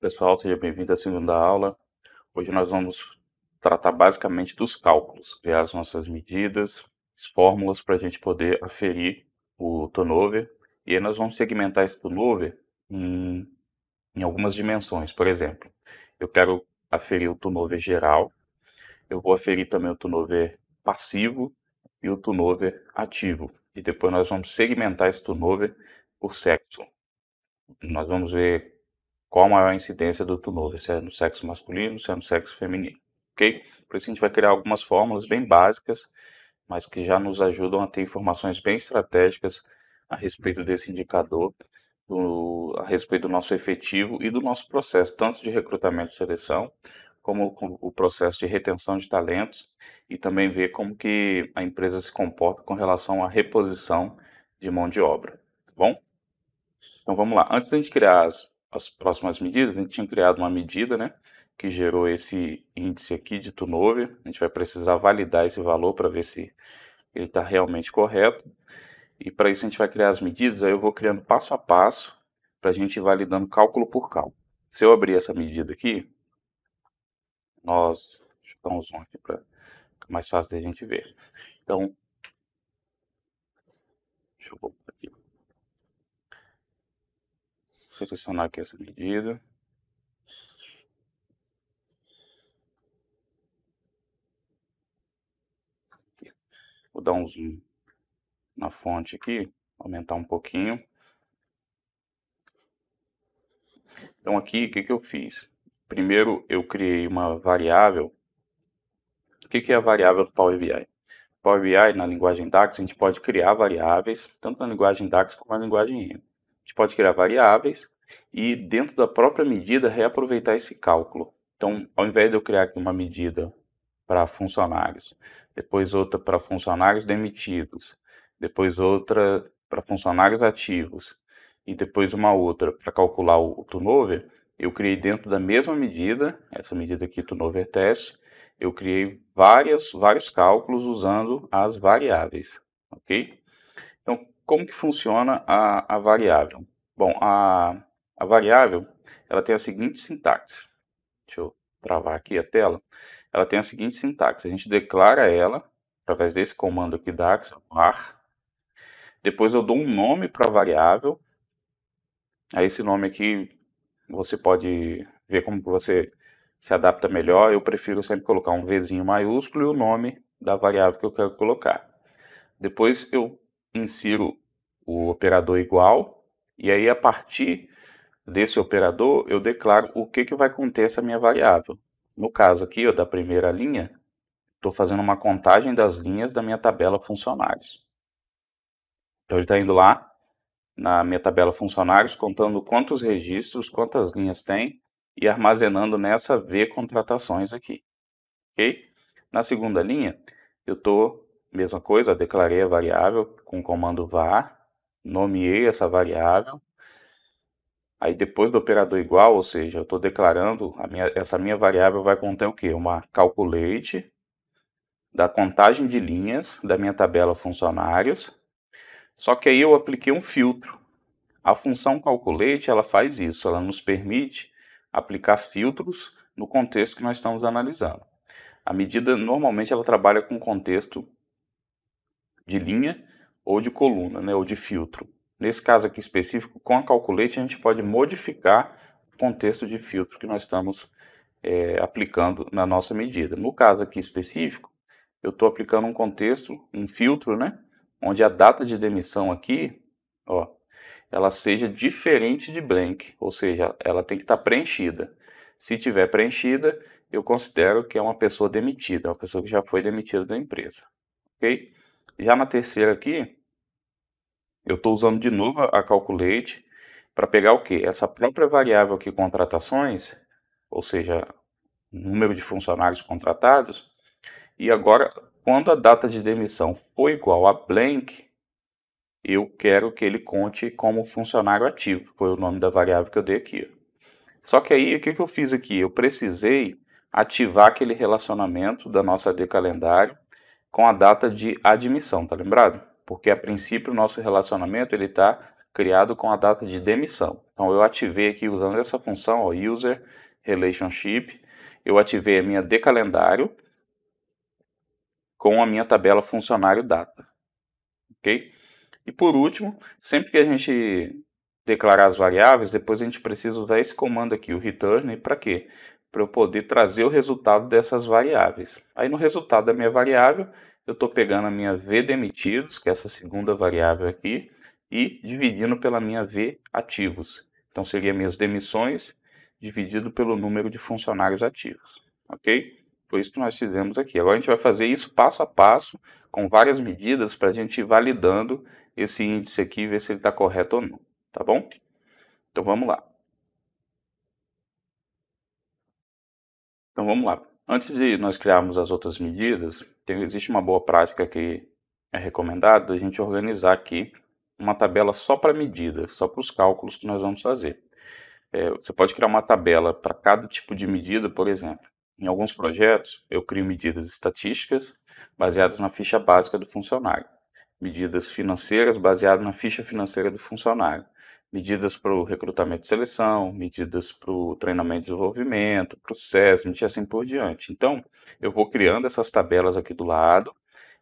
Pessoal, seja bem-vindo à segunda aula. Hoje nós vamos tratar basicamente dos cálculos, criar as nossas medidas, as fórmulas para a gente poder aferir o turnover. E aí nós vamos segmentar esse turnover em algumas dimensões. Por exemplo, eu quero aferir o turnover geral, eu vou aferir também o turnover passivo e o turnover ativo. E depois nós vamos segmentar esse turnover por sexo. Nós vamos ver qual a maior incidência do turnover, se é no sexo masculino, se é no sexo feminino, ok? Por isso a gente vai criar algumas fórmulas bem básicas, mas que já nos ajudam a ter informações bem estratégicas a respeito desse indicador, a respeito do nosso efetivo e do nosso processo, tanto de recrutamento e seleção, como o processo de retenção de talentos, e também ver como que a empresa se comporta com relação à reposição de mão de obra, tá bom? Então vamos lá. Antes da gente criar as próximas medidas, a gente tinha criado uma medida, né, que gerou esse índice aqui de turnover. A gente vai precisar validar esse valor para ver se ele está realmente correto. E para isso a gente vai criar as medidas, aí eu vou criando passo a passo para a gente ir validando cálculo por cálculo. Se eu abrir essa medida aqui, deixa eu dar um zoom aqui para ficar mais fácil da gente ver. Então, deixa eu voltar aqui. Selecionar aqui essa medida. Vou dar um zoom na fonte aqui, aumentar um pouquinho. Então aqui, o que que eu fiz? Primeiro eu criei uma variável. O que que é a variável do Power BI? Power BI, na linguagem DAX, a gente pode criar variáveis, tanto na linguagem DAX como na linguagem R. A gente pode criar variáveis e dentro da própria medida reaproveitar esse cálculo. Então, ao invés de eu criar aqui uma medida para funcionários, depois outra para funcionários demitidos, depois outra para funcionários ativos e depois uma outra para calcular o turnover, eu criei dentro da mesma medida, essa medida aqui, turnover test, eu criei vários cálculos usando as variáveis, ok? Então, como que funciona a variável? Bom, a variável, ela tem a seguinte sintaxe. Deixa eu travar aqui a tela. Ela tem a seguinte sintaxe. A gente declara ela, através desse comando aqui DAX, var. Depois eu dou um nome para a variável. A esse nome aqui, você pode ver como você se adapta melhor. Eu prefiro sempre colocar um Vzinho maiúsculo e o nome da variável que eu quero colocar. Depois eu insiro o operador igual, e aí a partir desse operador eu declaro o que vai conter essa minha variável. No caso aqui, ó, da primeira linha, estou fazendo uma contagem das linhas da minha tabela funcionários. Então ele está indo lá na minha tabela funcionários, contando quantos registros, quantas linhas tem e armazenando nessa V contratações aqui, ok? Na segunda linha, eu estou, mesma coisa, declarei a variável com o comando var, nomeei essa variável, aí depois do operador igual, ou seja, eu estou declarando, essa minha variável vai conter o quê? Uma calculate da contagem de linhas da minha tabela funcionários, só que aí eu apliquei um filtro. A função calculate, ela faz isso, ela nos permite aplicar filtros no contexto que nós estamos analisando. A medida, normalmente, ela trabalha com contexto de linha ou de coluna, né, ou de filtro. Nesse caso aqui específico, com a calculate, a gente pode modificar o contexto de filtro que nós estamos aplicando na nossa medida. No caso aqui específico, eu estou aplicando um contexto, um filtro, né, onde a data de demissão aqui, ó, ela seja diferente de blank, ou seja, ela tem que estar preenchida. Se tiver preenchida, eu considero que é uma pessoa demitida, uma pessoa que já foi demitida da empresa, ok? Já na terceira aqui, eu estou usando de novo a calculate para pegar o que? Essa própria variável aqui, contratações, ou seja, número de funcionários contratados, e agora, quando a data de demissão for igual a blank, eu quero que ele conte como funcionário ativo, foi o nome da variável que eu dei aqui. Só que aí, o que eu fiz aqui? Eu precisei ativar aquele relacionamento da nossa AD calendário com a data de admissão, tá lembrado? Porque a princípio o nosso relacionamento ele está criado com a data de demissão. Então eu ativei aqui usando essa função, ó, user relationship, eu ativei a minha decalendário com a minha tabela funcionário data, ok? E por último, sempre que a gente declarar as variáveis, depois a gente precisa usar esse comando aqui, o return, para quê? Para eu poder trazer o resultado dessas variáveis. Aí no resultado da minha variável, eu estou pegando a minha v demitidos, que é essa segunda variável aqui, e dividindo pela minha v ativos. Então seria minhas demissões dividido pelo número de funcionários ativos, ok? Foi isso que nós fizemos aqui. Agora a gente vai fazer isso passo a passo, com várias medidas, para a gente ir validando esse índice aqui e ver se ele está correto ou não, tá bom? Então vamos lá. Antes de nós criarmos as outras medidas, existe uma boa prática que é recomendada a gente organizar aqui uma tabela só para medidas, só para os cálculos que nós vamos fazer. Você pode criar uma tabela para cada tipo de medida, por exemplo. Em alguns projetos, eu crio medidas estatísticas baseadas na ficha básica do funcionário, medidas financeiras baseadas na ficha financeira do funcionário, medidas para o recrutamento e seleção, medidas para o treinamento e desenvolvimento, processo, e assim por diante. Então, eu vou criando essas tabelas aqui do lado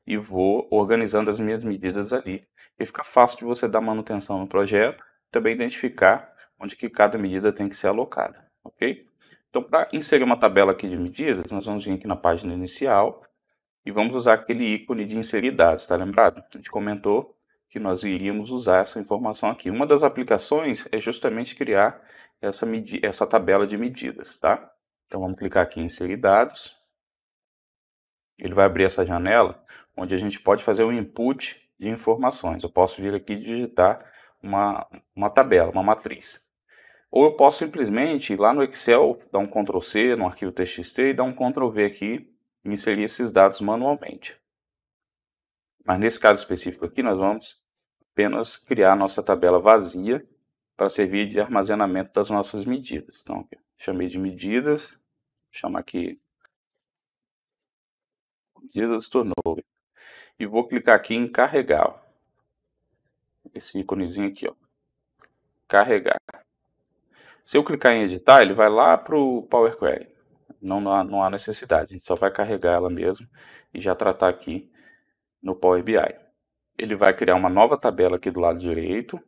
e vou organizando as minhas medidas ali. E fica fácil de você dar manutenção no projeto, também identificar onde que cada medida tem que ser alocada, ok? Então, para inserir uma tabela aqui de medidas, nós vamos vir aqui na página inicial e vamos usar aquele ícone de inserir dados, tá lembrado? A gente comentou que nós iríamos usar essa informação aqui. Uma das aplicações é justamente criar essa tabela de medidas, tá? Então vamos clicar aqui em inserir dados. Ele vai abrir essa janela onde a gente pode fazer o input de informações. Eu posso vir aqui e digitar uma tabela, uma matriz. Ou eu posso simplesmente ir lá no Excel, dar um Ctrl C no arquivo TXT e dar um Ctrl V aqui e inserir esses dados manualmente. Mas nesse caso específico aqui, nós vamos apenas criar a nossa tabela vazia para servir de armazenamento das nossas medidas. Então, aqui, chamei de medidas, vou chamar aqui medidas turnover. E vou clicar aqui em carregar. Esse íconezinho aqui, ó. Carregar. Se eu clicar em editar, ele vai lá para o Power Query. Não há necessidade, a gente só vai carregar ela mesmo e já tratar aqui no Power BI. Ele vai criar uma nova tabela aqui do lado direito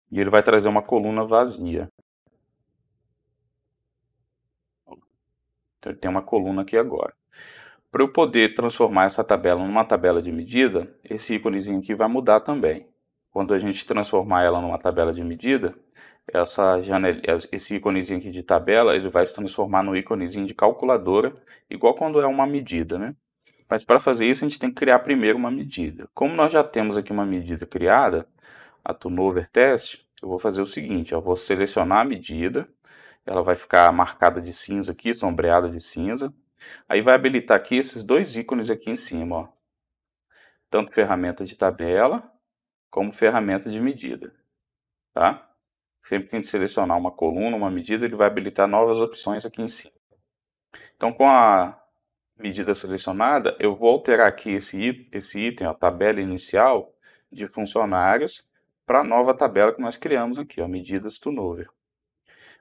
e ele vai trazer uma coluna vazia. Então ele tem uma coluna aqui agora. Para eu poder transformar essa tabela numa tabela de medida, esse íconezinho aqui vai mudar também. Quando a gente transformar ela numa tabela de medida, esse íconezinho aqui de tabela, ele vai se transformar no íconezinho de calculadora, igual quando é uma medida, né? Mas para fazer isso, a gente tem que criar primeiro uma medida. Como nós já temos aqui uma medida criada, a turnover test, eu vou fazer o seguinte, eu vou selecionar a medida, ela vai ficar marcada de cinza aqui, sombreada de cinza. Aí vai habilitar aqui esses dois ícones aqui em cima, ó. Tanto ferramenta de tabela, como ferramenta de medida, tá? Sempre que a gente selecionar uma coluna, uma medida, ele vai habilitar novas opções aqui em cima. Então, com a medida selecionada, eu vou alterar aqui esse item, a tabela inicial de funcionários, para a nova tabela que nós criamos aqui, ó, medidas turnover.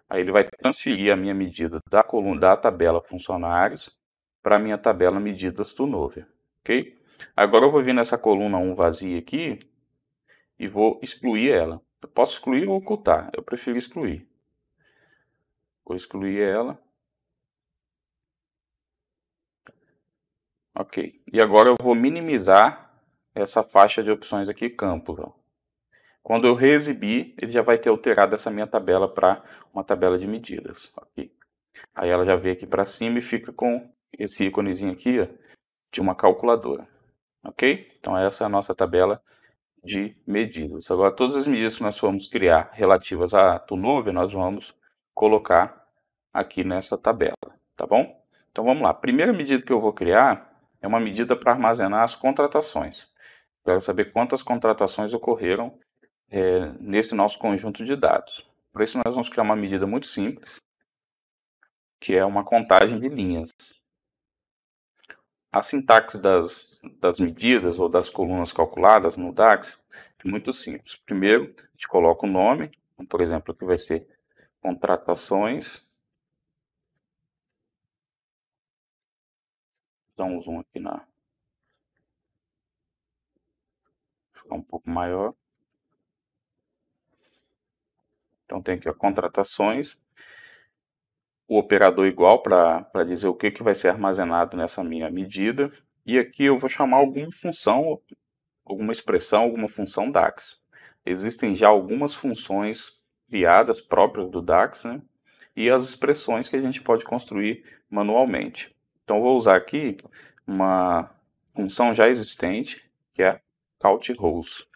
Aí ele vai transferir a minha medida da coluna da tabela funcionários para a minha tabela medidas turnover, ok? Agora eu vou vir nessa coluna 1 vazia aqui e vou excluir ela. Eu posso excluir ou ocultar, eu prefiro excluir. Vou excluir ela. Ok. E agora eu vou minimizar essa faixa de opções aqui, campos. Ó. Quando eu reexibir, ele já vai ter alterado essa minha tabela para uma tabela de medidas. Okay? Aí ela já vem aqui para cima e fica com esse íconezinho aqui ó, de uma calculadora. Ok? Então essa é a nossa tabela de medidas. Agora todas as medidas que nós formos criar relativas a turnover, nós vamos colocar aqui nessa tabela. Tá bom? Então vamos lá. A primeira medida que eu vou criar é uma medida para armazenar as contratações. Quero saber quantas contratações ocorreram nesse nosso conjunto de dados. Para isso, nós vamos criar uma medida muito simples, que é uma contagem de linhas. A sintaxe das medidas ou das colunas calculadas no DAX Muito simples. Primeiro, a gente coloca o nome, por exemplo, aqui vai ser contratações. Dá um zoom aqui ficar um pouco maior. Então tem aqui, ó, contratações. O operador igual para dizer o que vai ser armazenado nessa minha medida. E aqui eu vou chamar alguma função, alguma expressão, alguma função DAX. Existem já algumas funções criadas próprias do DAX, né? E as expressões que a gente pode construir manualmente. Então eu vou usar aqui uma função já existente, que é count rows.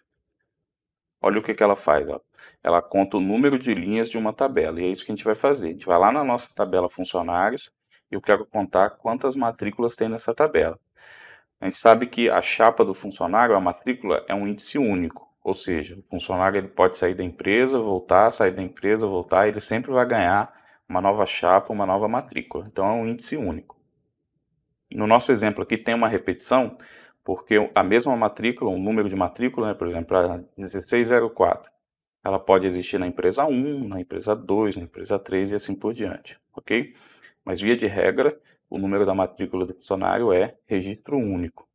Olha o que ela faz, ó. Ela conta o número de linhas de uma tabela, e é isso que a gente vai fazer. A gente vai lá na nossa tabela funcionários, e eu quero contar quantas matrículas tem nessa tabela. A gente sabe que a chapa do funcionário, a matrícula, é um índice único, ou seja, o funcionário ele pode sair da empresa, voltar, sair da empresa, voltar, ele sempre vai ganhar uma nova chapa, uma nova matrícula. Então é um índice único. No nosso exemplo aqui tem uma repetição, porque a mesma matrícula, um número de matrícula, né, por exemplo, a 1604, ela pode existir na empresa 1, na empresa 2, na empresa 3 e assim por diante, ok? Mas via de regra, o número da matrícula do funcionário é registro único.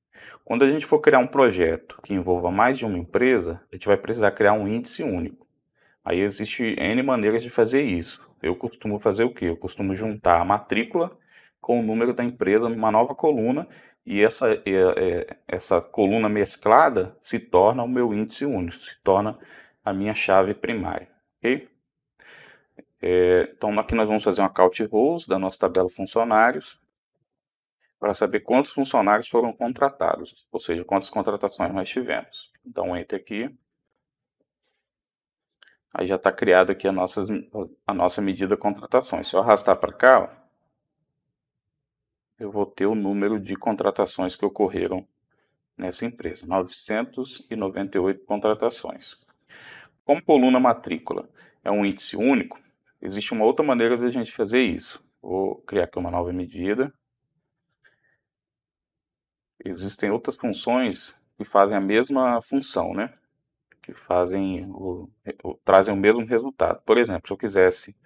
Quando a gente for criar um projeto que envolva mais de uma empresa, a gente vai precisar criar um índice único. Aí existe N maneiras de fazer isso. Eu costumo fazer o quê? Eu costumo juntar a matrícula com o número da empresa numa nova coluna, e essa coluna mesclada se torna o meu índice único, se torna a minha chave primária, ok? Então aqui nós vamos fazer uma count rows da nossa tabela funcionários, para saber quantos funcionários foram contratados, ou seja, quantas contratações nós tivemos. Dá um Enter aqui. Aí já está criada aqui a nossa medida contratações. Se eu arrastar para cá, ó, eu vou ter o número de contratações que ocorreram nessa empresa, 998 contratações. Como coluna matrícula é um índice único, existe uma outra maneira de a gente fazer isso. Vou criar aqui uma nova medida. Existem outras funções que fazem a mesma função, né? Que trazem o mesmo resultado. Por exemplo, se eu quisesse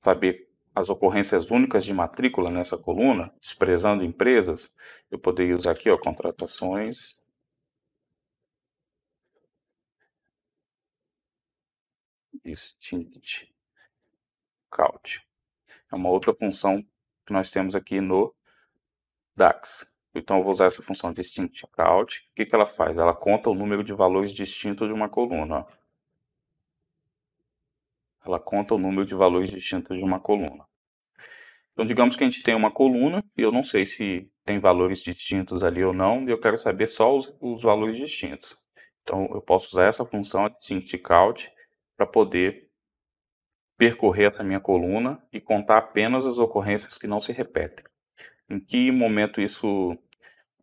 saber as ocorrências únicas de matrícula nessa coluna, desprezando empresas, eu poderia usar aqui, ó, contratações, distinct count. É uma outra função que nós temos aqui no DAX. Então eu vou usar essa função distinct count. O que ela faz? Ela conta o número de valores distintos de uma coluna, ó. Ela conta o número de valores distintos de uma coluna. Então, digamos que a gente tem uma coluna, e eu não sei se tem valores distintos ali ou não, e eu quero saber só os valores distintos. Então, eu posso usar essa função, distinct count, para poder percorrer essa minha coluna e contar apenas as ocorrências que não se repetem. Em que momento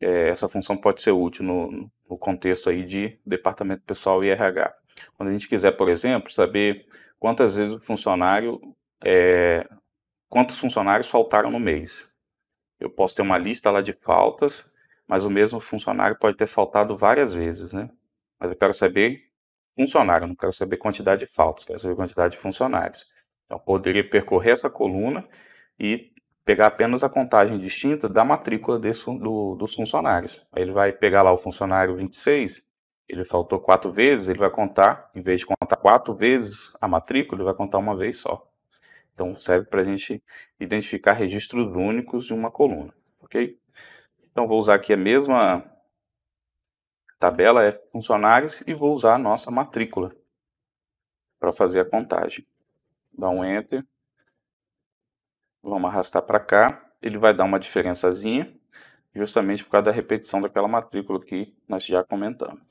essa função pode ser útil no contexto aí de departamento pessoal e RH? Quando a gente quiser, por exemplo, saber quantas vezes quantos funcionários faltaram no mês. Eu posso ter uma lista lá de faltas, mas o mesmo funcionário pode ter faltado várias vezes, né? Mas eu quero saber funcionário, não quero saber quantidade de faltas, quero saber quantidade de funcionários. Então, eu poderia percorrer essa coluna e pegar apenas a contagem distinta da matrícula dos funcionários. Aí ele vai pegar lá o funcionário 26, ele faltou 4 vezes, ele vai contar, em vez de contar 4 vezes a matrícula, ele vai contar uma vez só. Então, serve para a gente identificar registros únicos de uma coluna, ok? Então, vou usar aqui a mesma tabela F funcionários e vou usar a nossa matrícula para fazer a contagem. Dá um Enter. Vamos arrastar para cá. Ele vai dar uma diferençazinha, justamente por causa da repetição daquela matrícula que nós já comentamos.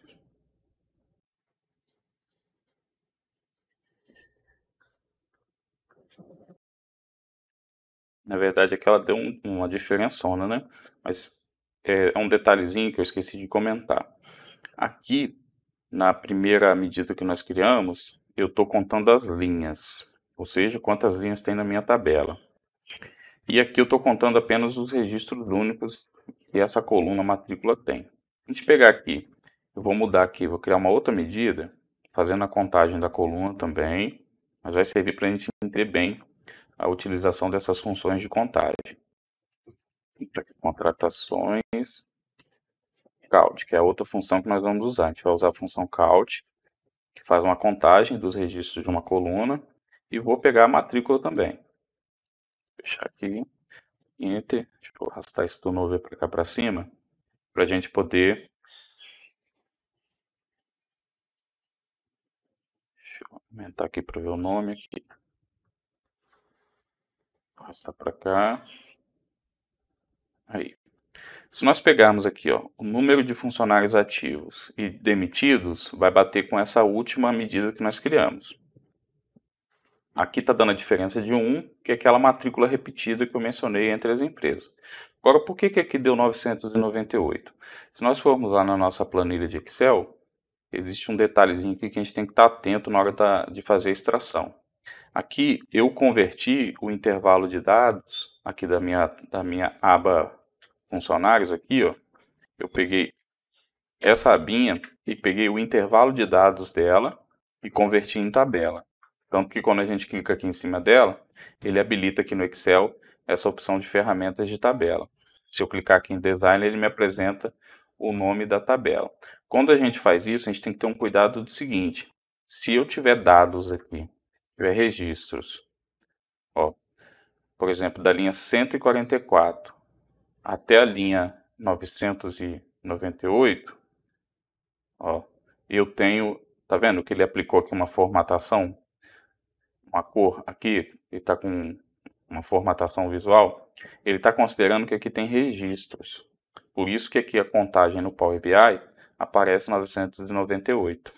Na verdade, aqui ela deu uma diferençona, né? Mas é um detalhezinho que eu esqueci de comentar. Aqui, na primeira medida que nós criamos, eu estou contando as linhas, ou seja, quantas linhas tem na minha tabela. E aqui eu estou contando apenas os registros únicos que essa coluna matrícula tem. A gente pegar aqui Eu vou mudar aqui, vou criar uma outra medida, fazendo a contagem da coluna também, mas vai servir para a gente entender bem a utilização dessas funções de contagem. Então, aqui, contratações, count, que é a outra função que nós vamos usar. A gente vai usar a função count, que faz uma contagem dos registros de uma coluna, e vou pegar a matrícula também. Fechar aqui, Enter, deixa eu arrastar isso do novo para cá para cima, para a gente poder... Deixa eu aumentar aqui para ver o nome aqui. Arrastar para cá. Aí. Se nós pegarmos aqui, ó, o número de funcionários ativos e demitidos, vai bater com essa última medida que nós criamos. Aqui está dando a diferença de 1, que é aquela matrícula repetida que eu mencionei entre as empresas. Agora, por que aqui deu 998? Se nós formos lá na nossa planilha de Excel, existe um detalhezinho aqui que a gente tem que estar atento na hora de fazer a extração. Aqui eu converti o intervalo de dados, aqui da minha aba funcionários aqui, ó, eu peguei essa abinha e peguei o intervalo de dados dela e converti em tabela. Tanto que quando a gente clica aqui em cima dela, ele habilita aqui no Excel essa opção de ferramentas de tabela. Se eu clicar aqui em Design, ele me apresenta o nome da tabela. Quando a gente faz isso, a gente tem que ter um cuidado do seguinte: se eu tiver dados aqui, tiver registros, ó, por exemplo, da linha 144 até a linha 998, ó, eu tenho, tá vendo que ele aplicou aqui uma formatação, uma cor aqui, ele está com uma formatação visual, ele está considerando que aqui tem registros. Por isso que aqui a contagem no Power BI aparece 998.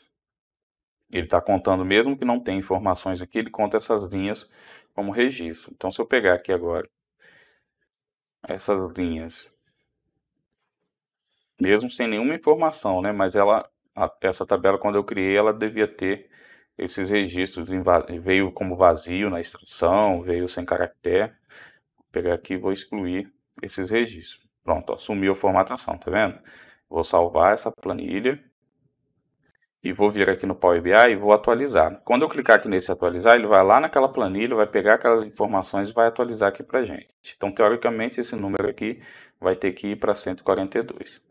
Ele está contando, mesmo que não tenha informações aqui, ele conta essas linhas como registro. Então, se eu pegar aqui agora essas linhas, mesmo sem nenhuma informação, né, mas essa tabela, quando eu criei, ela devia ter esses registros, veio como vazio na extração, veio sem caractere. Vou pegar aqui e vou excluir esses registros. Pronto, ó, sumiu a formatação, tá vendo? Vou salvar essa planilha e vou vir aqui no Power BI e vou atualizar. Quando eu clicar aqui nesse atualizar, ele vai lá naquela planilha, vai pegar aquelas informações e vai atualizar aqui pra gente. Então, teoricamente, esse número aqui vai ter que ir para 142.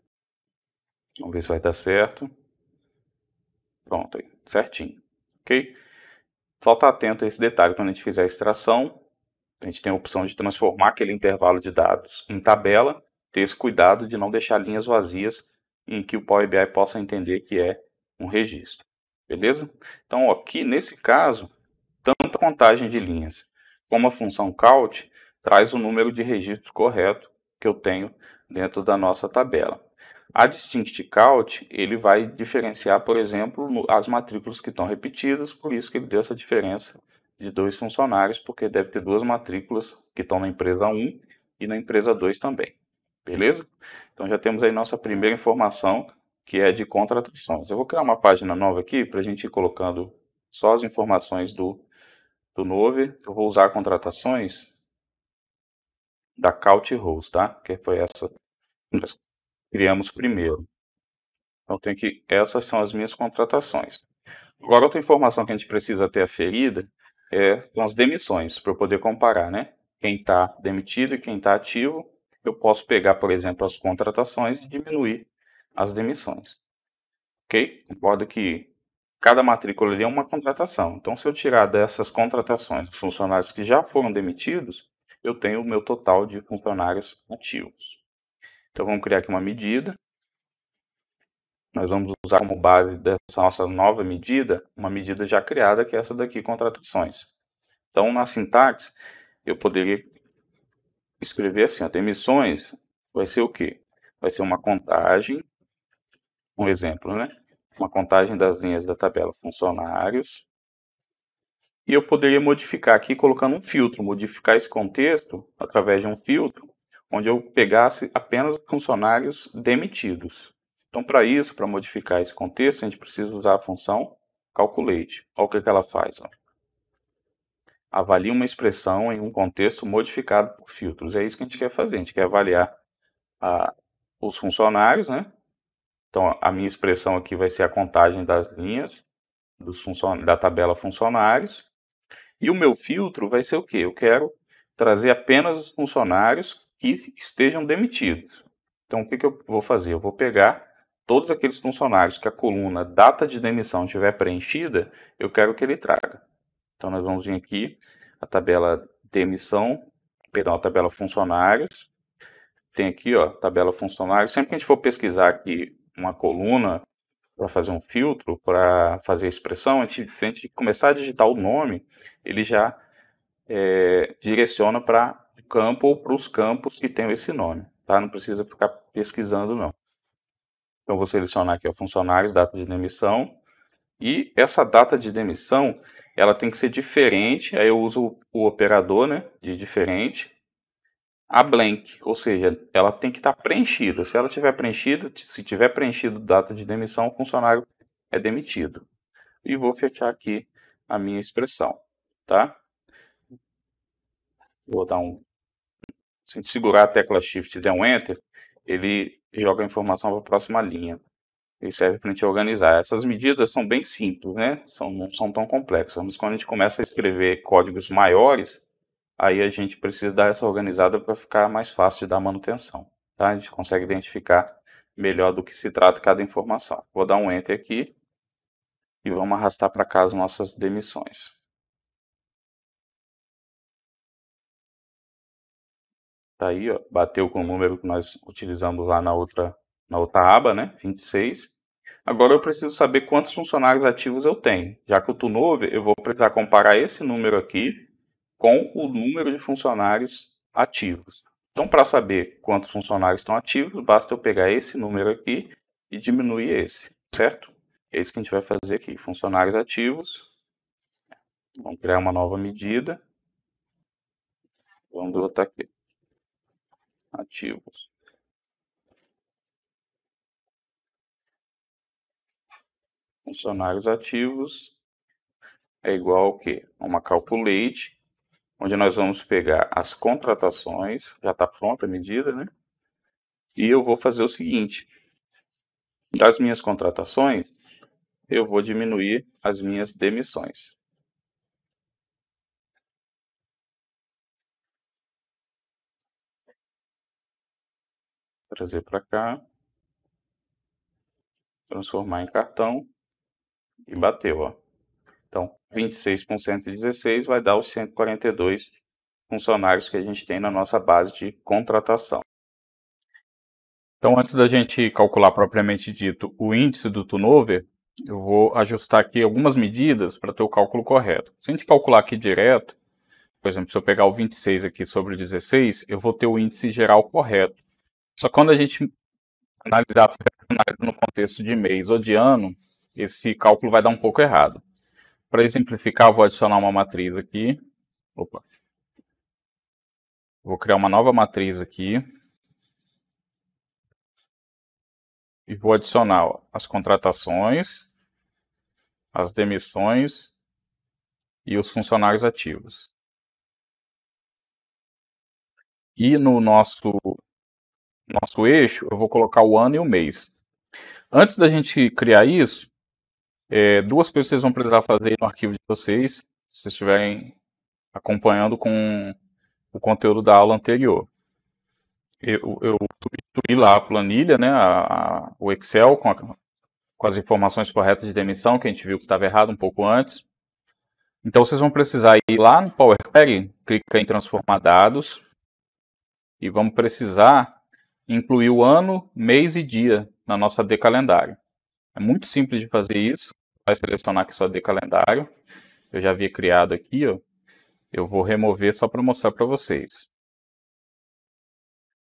Vamos ver se vai dar certo. Pronto, aí, certinho, ok? Só estar atento a esse detalhe, quando a gente fizer a extração, a gente tem a opção de transformar aquele intervalo de dados em tabela, ter esse cuidado de não deixar linhas vazias em que o Power BI possa entender que é um registro, beleza? Então, aqui nesse caso, tanto a contagem de linhas como a função count traz o número de registro correto que eu tenho dentro da nossa tabela. A Distinct Count, ele vai diferenciar, por exemplo, as matrículas que estão repetidas, por isso que ele deu essa diferença de 2 funcionários, porque deve ter 2 matrículas que estão na empresa 1 e na empresa 2 também, beleza? Então já temos aí nossa primeira informação, que é de contratações. Eu vou criar uma página nova aqui, para a gente ir colocando só as informações do Nove. Eu vou usar contratações da Count Rows, tá? Que foi essa que nós criamos primeiro. Então, essas são as minhas contratações. Agora, outra informação que a gente precisa ter aferida são as demissões, para eu poder comparar, né? Quem está demitido e quem está ativo. Eu posso pegar, por exemplo, as contratações e diminuir as demissões. Ok? Concordo que cada matrícula ali é uma contratação. Então, se eu tirar dessas contratações os funcionários que já foram demitidos, eu tenho o meu total de funcionários ativos. Então, vamos criar aqui uma medida. Nós vamos usar como base dessa nossa nova medida, uma medida já criada, que é essa daqui, contratações. Então, na sintaxe, eu poderia escrever assim, ó, demissões vai ser o quê? Vai ser uma contagem, um exemplo, né? Uma contagem das linhas da tabela funcionários. E eu poderia modificar aqui colocando um filtro, modificar esse contexto através de um filtro, onde eu pegasse apenas funcionários demitidos. Então, para isso, para modificar esse contexto, a gente precisa usar a função calculate. Olha o que ela faz. Ó. Avalia uma expressão em um contexto modificado por filtros. É isso que a gente quer fazer. A gente quer avaliar os funcionários, né? Então, a minha expressão aqui vai ser a contagem das linhas da tabela funcionários. E o meu filtro vai ser o quê? Eu quero trazer apenas os funcionários que estejam demitidos. Então, o que eu vou fazer? Eu vou pegar todos aqueles funcionários que a coluna data de demissão estiver preenchida, eu quero que ele traga. Então, nós vamos vir aqui, a tabela demissão, perdão, a tabela funcionários. Tem aqui, ó, tabela funcionários. Sempre que a gente for pesquisar aqui uma coluna para fazer um filtro, para fazer a expressão, antes de começar a digitar o nome, ele já direciona para o campo ou para os campos que tem esse nome, tá? Não precisa ficar pesquisando, não. Então, vou selecionar aqui, ó, funcionários, data de demissão, e essa data de demissão, ela tem que ser diferente, aí eu uso o operador, né, de diferente, a blank, ou seja, ela tem que estar preenchida. Se ela estiver preenchida, se tiver preenchido data de demissão, o funcionário é demitido. E vou fechar aqui a minha expressão, tá? Vou dar se a gente segurar a tecla Shift e der um Enter, ele joga a informação para a próxima linha. Ele serve para a gente organizar. Essas medidas são bem simples, né? Não são tão complexas. Mas quando a gente começa a escrever códigos maiores, aí a gente precisa dar essa organizada para ficar mais fácil de dar manutenção. Tá? A gente consegue identificar melhor do que se trata cada informação. Vou dar um Enter aqui e vamos arrastar para cá as nossas demissões. Tá aí, ó, bateu com o número que nós utilizamos lá na outra aba, né? 26. Agora eu preciso saber quantos funcionários ativos eu tenho. Já que o turnover, eu vou precisar comparar esse número aqui com o número de funcionários ativos. Então, para saber quantos funcionários estão ativos, basta eu pegar esse número aqui e diminuir esse, certo? É isso que a gente vai fazer aqui. Funcionários ativos. Vamos criar uma nova medida. Vamos botar aqui. Ativos. Funcionários ativos é igual ao quê? A uma calculate, onde nós vamos pegar as contratações, já está pronta a medida, né? E eu vou fazer o seguinte, das minhas contratações, eu vou diminuir as minhas demissões. Trazer para cá, transformar em cartão e bateu, ó. Então, 26 com 116 vai dar os 142 funcionários que a gente tem na nossa base de contratação. Então, antes da gente calcular propriamente dito o índice do turnover, eu vou ajustar aqui algumas medidas para ter o cálculo correto. Se a gente calcular aqui direto, por exemplo, se eu pegar o 26 aqui sobre o 16, eu vou ter o índice geral correto. Só que quando a gente analisar no contexto de mês ou de ano, esse cálculo vai dar um pouco errado. Para exemplificar, eu vou adicionar uma matriz aqui. Opa. Vou criar uma nova matriz aqui. E vou adicionar, ó, as contratações, as demissões e os funcionários ativos. E no nosso eixo, eu vou colocar o ano e o mês. Antes da gente criar isso, duas coisas que vocês vão precisar fazer no arquivo de vocês, se vocês estiverem acompanhando com o conteúdo da aula anterior. Eu substituí lá a planilha, né, o Excel com as informações corretas de demissão, que a gente viu que estava errado um pouco antes. Então, vocês vão precisar ir lá no Power Query, clica em transformar dados, e vamos precisar incluir o ano, mês e dia na nossa AD calendário. É muito simples de fazer isso. Vai selecionar aqui sua AD calendário. Eu já havia criado aqui, ó. Eu vou remover só para mostrar para vocês.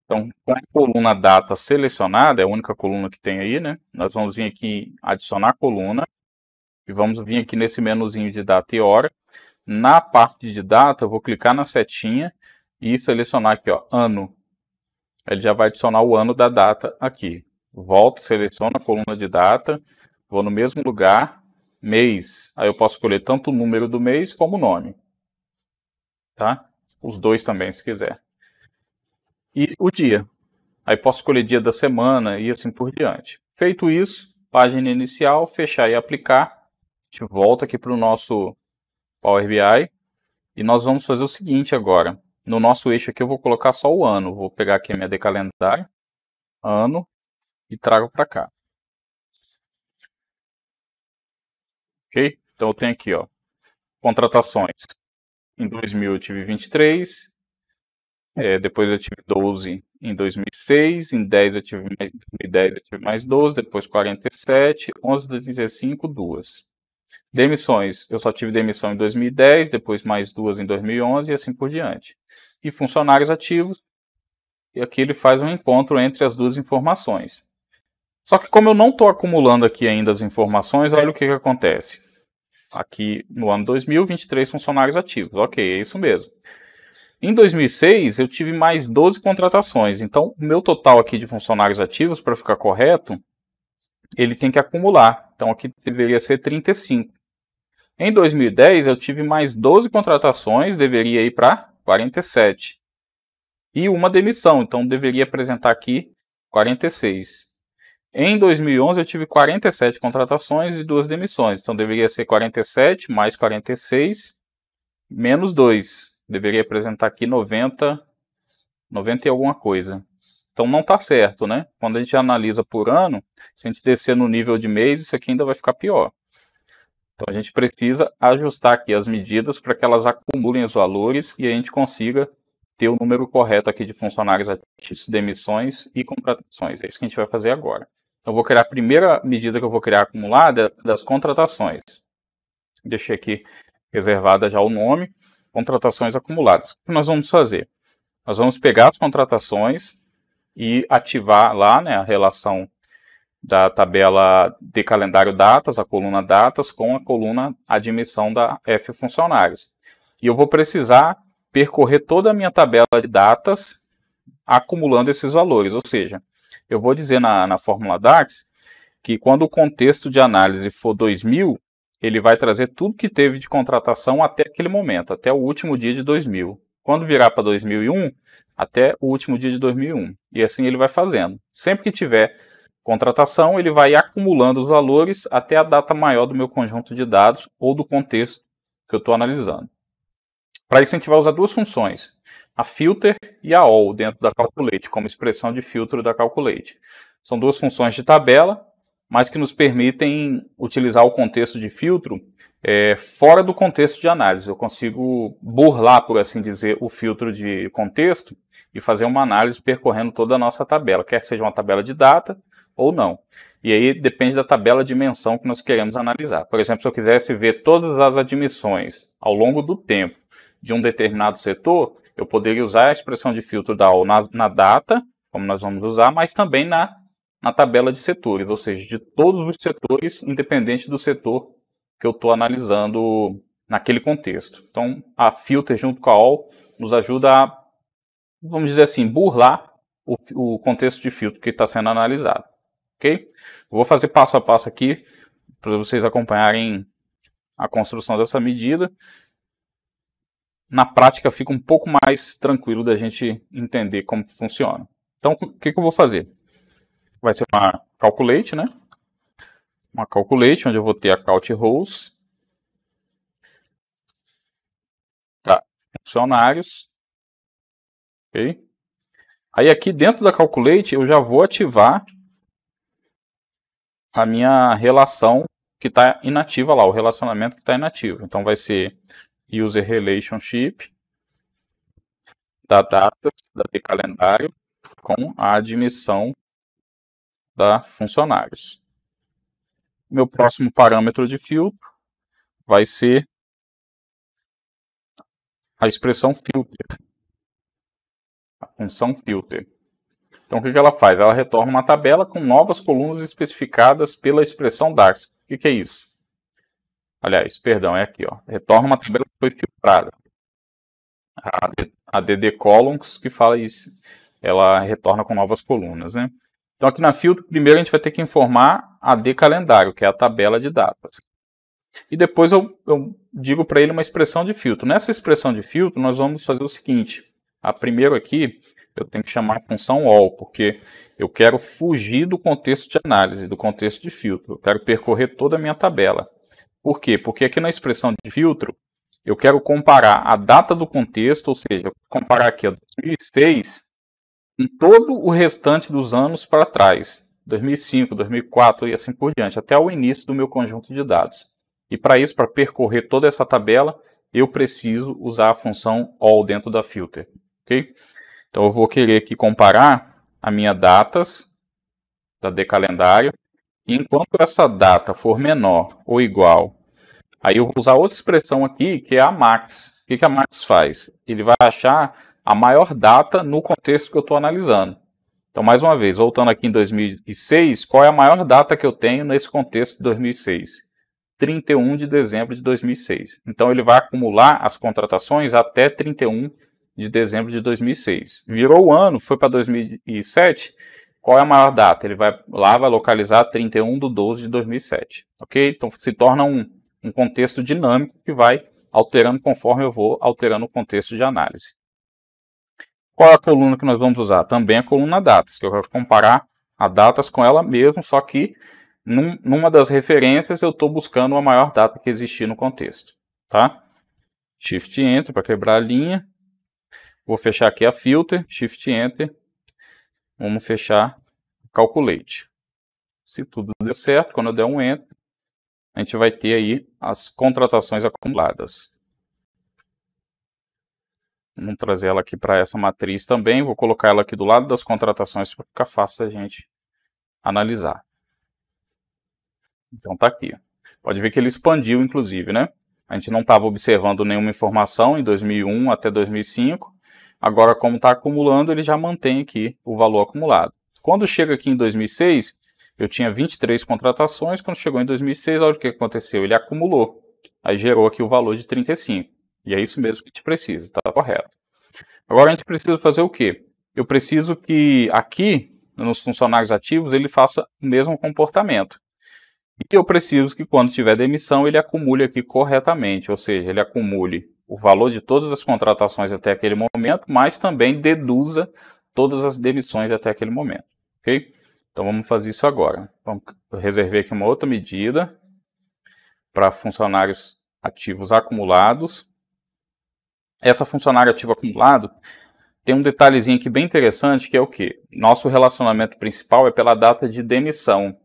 Então, com a coluna data selecionada, é a única coluna que tem aí, né? Nós vamos vir aqui adicionar coluna e vamos vir aqui nesse menuzinho de data e hora. Na parte de data, eu vou clicar na setinha e selecionar aqui, ó, ano. Ele já vai adicionar o ano da data aqui. Volto, seleciono a coluna de data, vou no mesmo lugar, mês. Aí eu posso escolher tanto o número do mês como o nome. Tá? Os dois também, se quiser. E o dia. Aí posso escolher dia da semana e assim por diante. Feito isso, página inicial, fechar e aplicar. A gente volta aqui para o nosso Power BI e nós vamos fazer o seguinte agora. No nosso eixo aqui eu vou colocar só o ano. Vou pegar aqui a minha decalendário, ano, e trago para cá. Ok? Então eu tenho aqui, ó, contratações. Em 2000 eu tive 23, depois eu tive 12 em 2006, em 2010 eu tive mais 12, depois 47, 11 de 35, 2. Demissões, eu só tive demissão em 2010, depois mais 2 em 2011 e assim por diante. E funcionários ativos, e aqui ele faz um encontro entre as duas informações. Só que como eu não estou acumulando aqui ainda as informações, olha o que acontece. Aqui no ano 2000, 23 funcionários ativos. Ok, é isso mesmo. Em 2006, eu tive mais 12 contratações. Então, o meu total aqui de funcionários ativos, para ficar correto, ele tem que acumular. Então, aqui deveria ser 35. Em 2010, eu tive mais 12 contratações, deveria ir para 47. E uma demissão, então deveria apresentar aqui 46. Em 2011, eu tive 47 contratações e 2 demissões. Então, deveria ser 47 mais 46, menos 2. Deveria apresentar aqui 90 e alguma coisa. Então, não está certo, né? Quando a gente analisa por ano, se a gente descer no nível de mês, isso aqui ainda vai ficar pior. Então, a gente precisa ajustar aqui as medidas para que elas acumulem os valores e a gente consiga ter o número correto aqui de funcionários ativos, demissões e contratações. É isso que a gente vai fazer agora. Então, eu vou criar a primeira medida que eu vou criar acumulada das contratações. Deixei aqui reservada já o nome, contratações acumuladas. O que nós vamos fazer? Nós vamos pegar as contratações e ativar lá, né, a relação da tabela de calendário datas, a coluna datas, com a coluna admissão da F funcionários. E eu vou precisar percorrer toda a minha tabela de datas acumulando esses valores, ou seja, eu vou dizer na fórmula DAX que quando o contexto de análise for 2000, ele vai trazer tudo que teve de contratação até aquele momento, até o último dia de 2000. Quando virar para 2001, até o último dia de 2001. E assim ele vai fazendo. Sempre que tiver contratação, ele vai acumulando os valores até a data maior do meu conjunto de dados ou do contexto que eu estou analisando. Para isso, a gente vai usar duas funções, a filter e a all, dentro da Calculate, como expressão de filtro da Calculate. São duas funções de tabela, mas que nos permitem utilizar o contexto de filtro fora do contexto de análise. Eu consigo burlar, por assim dizer, o filtro de contexto e fazer uma análise percorrendo toda a nossa tabela, quer seja uma tabela de data ou não. E aí depende da tabela de dimensão que nós queremos analisar. Por exemplo, se eu quisesse ver todas as admissões ao longo do tempo de um determinado setor, eu poderia usar a expressão de filtro da all na data, como nós vamos usar, mas também na tabela de setores, ou seja, de todos os setores, independente do setor que eu estou analisando naquele contexto. Então, a filter junto com a all nos ajuda a, vamos dizer assim, burlar o contexto de filtro que está sendo analisado. Ok? Eu vou fazer passo a passo aqui para vocês acompanharem a construção dessa medida. Na prática fica um pouco mais tranquilo da gente entender como funciona. Então, o que eu vou fazer? Vai ser uma calculate, né? Uma calculate, onde eu vou ter a count rows, tá? Funcionários, ok? Aí aqui dentro da calculate eu já vou ativar a minha relação que está inativa lá, o relacionamento que está inativo. Então vai ser user relationship da data de calendário com a admissão da funcionários. Meu próximo parâmetro de filtro vai ser a expressão filter, a função filter. Então o que ela faz? Ela retorna uma tabela com novas colunas especificadas pela expressão DAX. O que é isso? Aliás, perdão, é aqui, ó. Retorna uma tabela que foi filtrada. A DD columns que fala isso. Ela retorna com novas colunas, né? Então aqui na filtro, primeiro a gente vai ter que informar a D calendário, que é a tabela de datas. E depois eu digo para ele uma expressão de filtro. Nessa expressão de filtro, nós vamos fazer o seguinte. Primeiro aqui, eu tenho que chamar a função all, porque eu quero fugir do contexto de análise, do contexto de filtro. Eu quero percorrer toda a minha tabela. Por quê? Porque aqui na expressão de filtro, eu quero comparar a data do contexto, ou seja, comparar aqui a 2006 com todo o restante dos anos para trás, 2005, 2004 e assim por diante, até o início do meu conjunto de dados. E para isso, para percorrer toda essa tabela, eu preciso usar a função all dentro da filter. Okay? Então eu vou querer aqui comparar a minha datas da decalendário, e enquanto essa data for menor ou igual, aí eu vou usar outra expressão aqui, que é a max. O que a max faz? Ele vai achar a maior data no contexto que eu estou analisando. Então, mais uma vez, voltando aqui em 2006, qual é a maior data que eu tenho nesse contexto de 2006? 31 de dezembro de 2006. Então, ele vai acumular as contratações até 31 de dezembro de 2006. Virou o ano, foi para 2007, qual é a maior data? Ele vai lá, vai localizar 31 de 12 de 2007. Ok? Então, se torna um contexto dinâmico que vai alterando conforme eu vou alterando o contexto de análise. Qual é a coluna que nós vamos usar? Também a coluna datas, que eu quero comparar a datas com ela mesma, só que numa das referências eu estou buscando a maior data que existir no contexto. Tá? Shift Enter para quebrar a linha. Vou fechar aqui a filter, Shift Enter. Vamos fechar Calculate. Se tudo der certo, quando eu der um Enter, a gente vai ter aí as contratações acumuladas. Vamos trazer ela aqui para essa matriz também. Vou colocar ela aqui do lado das contratações para ficar fácil a gente analisar. Então tá aqui. Pode ver que ele expandiu, inclusive, né? A gente não estava observando nenhuma informação em 2001 até 2005. Agora, como está acumulando, ele já mantém aqui o valor acumulado. Quando chega aqui em 2006, eu tinha 23 contratações. Quando chegou em 2006, olha o que aconteceu. Ele acumulou. Aí gerou aqui o valor de 35. E é isso mesmo que a gente precisa, está correto. Agora a gente precisa fazer o quê? Eu preciso que aqui, nos funcionários ativos, ele faça o mesmo comportamento. E eu preciso que quando tiver demissão, ele acumule aqui corretamente, ou seja, ele acumule o valor de todas as contratações até aquele momento, mas também deduza todas as demissões até aquele momento. Ok? Então vamos fazer isso agora. Então, eu reservei aqui uma outra medida para funcionários ativos acumulados. Essa funcionário ativo acumulado tem um detalhezinho aqui bem interessante, que é o quê? Nosso relacionamento principal é pela data de demissão.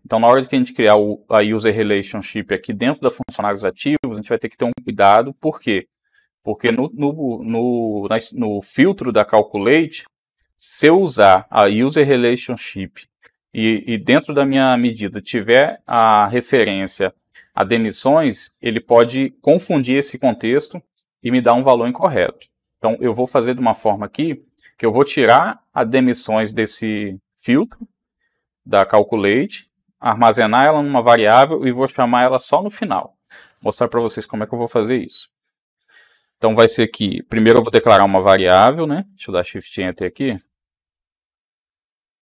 Então, na hora de que a gente criar a User Relationship aqui dentro da funcionários ativos, a gente vai ter que ter um cuidado. Por quê? Porque no filtro da Calculate, se eu usar a User Relationship e dentro da minha medida tiver a referência a demissões, ele pode confundir esse contexto e me dar um valor incorreto. Então, eu vou fazer de uma forma aqui, que eu vou tirar as demissões desse filtro da Calculate, armazenar ela numa variável e vou chamar ela só no final. Vou mostrar para vocês como é que eu vou fazer isso. Então, vai ser aqui, primeiro eu vou declarar uma variável, né? Deixa eu dar Shift Enter aqui.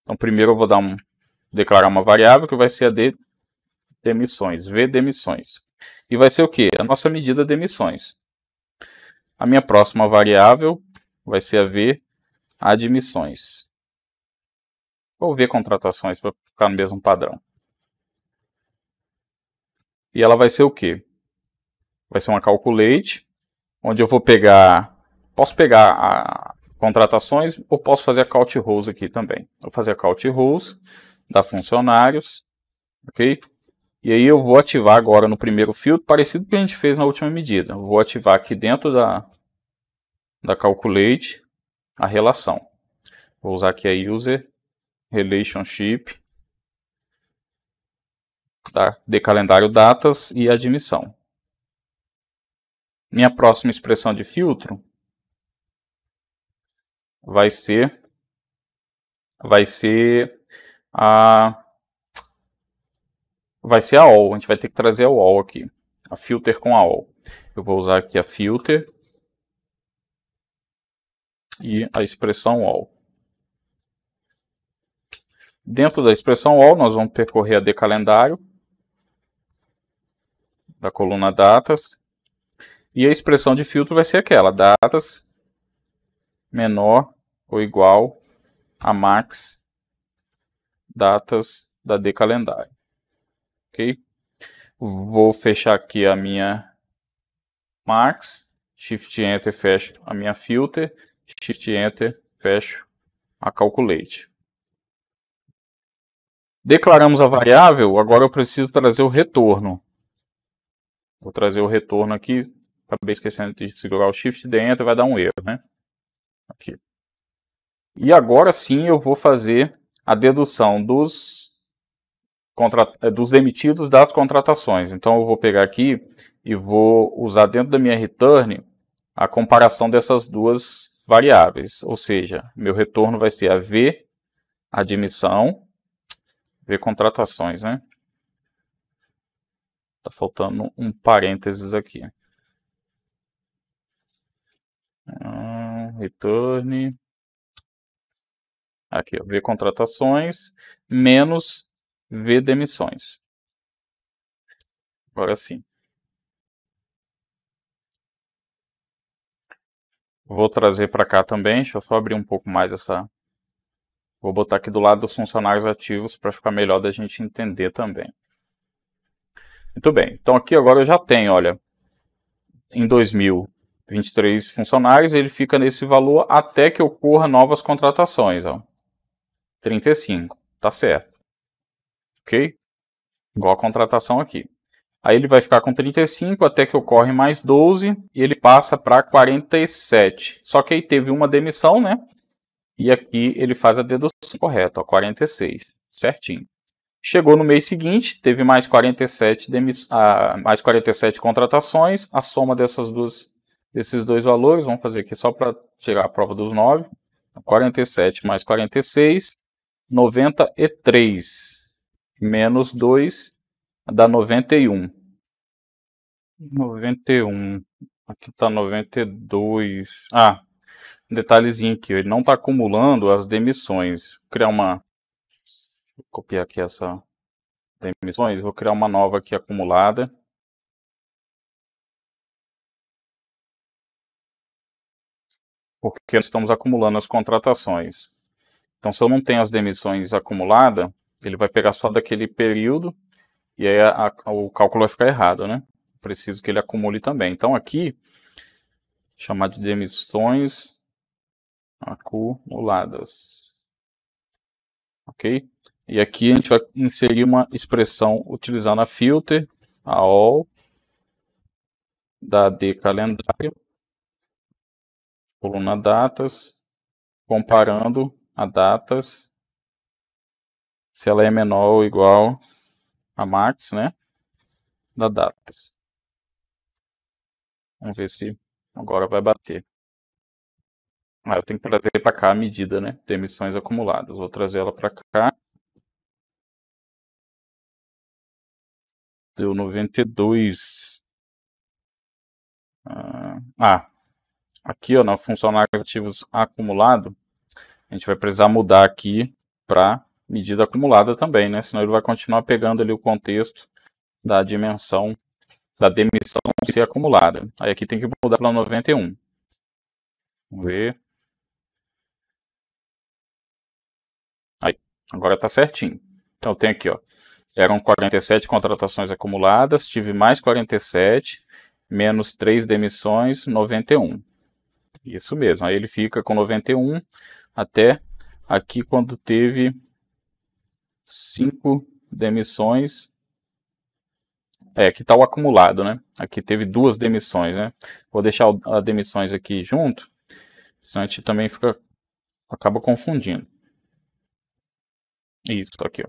Então, primeiro eu vou declarar uma variável que vai ser a de demissões, V demissões. E vai ser o quê? A nossa medida de demissões. A minha próxima variável vai ser a V admissões. Ou V contratações, para ficar no mesmo padrão. E ela vai ser o quê? Vai ser uma calculate, onde eu vou pegar... Posso pegar contratações ou posso fazer a count rows aqui também. Vou fazer a count rows da funcionários, ok? E aí eu vou ativar agora no primeiro filtro, parecido com o que a gente fez na última medida. Eu vou ativar aqui dentro da Calculate a relação. Vou usar aqui a User Relationship de calendário datas e admissão. Minha próxima expressão de filtro vai ser a all. A gente vai ter que trazer a all aqui. A filter com a all. Eu vou usar aqui a filter e a expressão all. Dentro da expressão all, nós vamos percorrer a de calendário da coluna datas. E a expressão de filtro vai ser aquela, datas menor ou igual a max datas da D calendário. Ok? Vou fechar aqui a minha max, Shift Enter, fecho a minha filter, Shift Enter, fecho a calculate. Declaramos a variável, agora eu preciso trazer o retorno. Vou trazer o retorno aqui, acabei esquecendo de segurar o Shift Enter, vai dar um erro, né? Aqui. E agora sim eu vou fazer a dedução dos demitidos das contratações. Então eu vou pegar aqui e vou usar dentro da minha return a comparação dessas duas variáveis. Ou seja, meu retorno vai ser a V admissão, V contratações, né? Tá faltando um parênteses aqui. Return. Aqui, ó, V contratações menos V demissões. Agora sim. Vou trazer para cá também, deixa eu só abrir um pouco mais essa... Vou botar aqui do lado dos funcionários ativos para ficar melhor da gente entender também. Muito bem, então aqui agora eu já tenho, olha, em 2023 funcionários, ele fica nesse valor até que ocorra novas contratações, ó. 35, tá certo. Ok? Igual a contratação aqui. Aí ele vai ficar com 35 até que ocorre mais 12 e ele passa para 47. Só que aí teve uma demissão, né? E aqui ele faz a dedução correta, ó, 46, certinho. Chegou no mês seguinte, teve mais 47, mais 47 contratações. A soma desses dois valores, vamos fazer aqui só para tirar a prova dos 9. 47 mais 46, 93. Menos 2 dá 91. 91. Aqui está 92. Ah, um detalhezinho aqui. Ele não está acumulando as demissões. Vou criar uma... Vou copiar aqui essa demissões. Vou criar uma nova aqui acumulada. Porque nós estamos acumulando as contratações. Então, se eu não tenho as demissões acumuladas, ele vai pegar só daquele período e aí o cálculo vai ficar errado, né? Preciso que ele acumule também. Então, aqui, chamar de demissões acumuladas. Ok? E aqui a gente vai inserir uma expressão utilizando a filter, a all, da D calendário, coluna datas, comparando a datas, se ela é menor ou igual a max, né, da datas. Vamos ver se agora vai bater. Eu tenho que trazer para cá a medida, né, de emissões acumuladas. Vou trazer ela para cá. Deu 92. Aqui, ó, no funcionários ativos acumulado, a gente vai precisar mudar aqui para medida acumulada também, né? Senão ele vai continuar pegando ali o contexto da dimensão da demissão ser acumulada. Aí aqui tem que mudar para 91. Vamos ver. Aí, agora está certinho. Então tem aqui, ó, eram 47 contratações acumuladas, tive mais 47, menos 3 demissões, 91. Isso mesmo, aí ele fica com 91 até aqui quando teve 5 demissões. Aqui está o acumulado, né? Aqui teve 2 demissões, né? Vou deixar as demissões aqui junto, senão a gente também acaba confundindo. Isso, aqui, ó.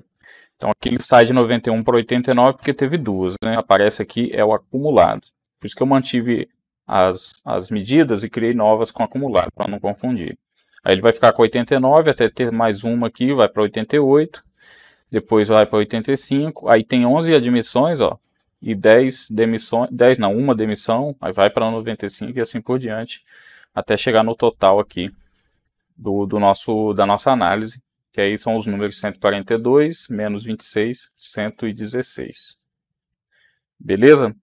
Então aqui ele sai de 91 para 89 porque teve 2, né? Aparece aqui é o acumulado. Por isso que eu mantive as medidas e criei novas com acumulado, para não confundir. Aí ele vai ficar com 89 até ter mais uma aqui, vai para 88. Depois vai para 85. Aí tem 11 admissões, ó. E 10 demissões, 10 não, uma demissão, aí vai para 95 e assim por diante, até chegar no total aqui da nossa análise, que aí são os números 142, menos 26, 116. Beleza?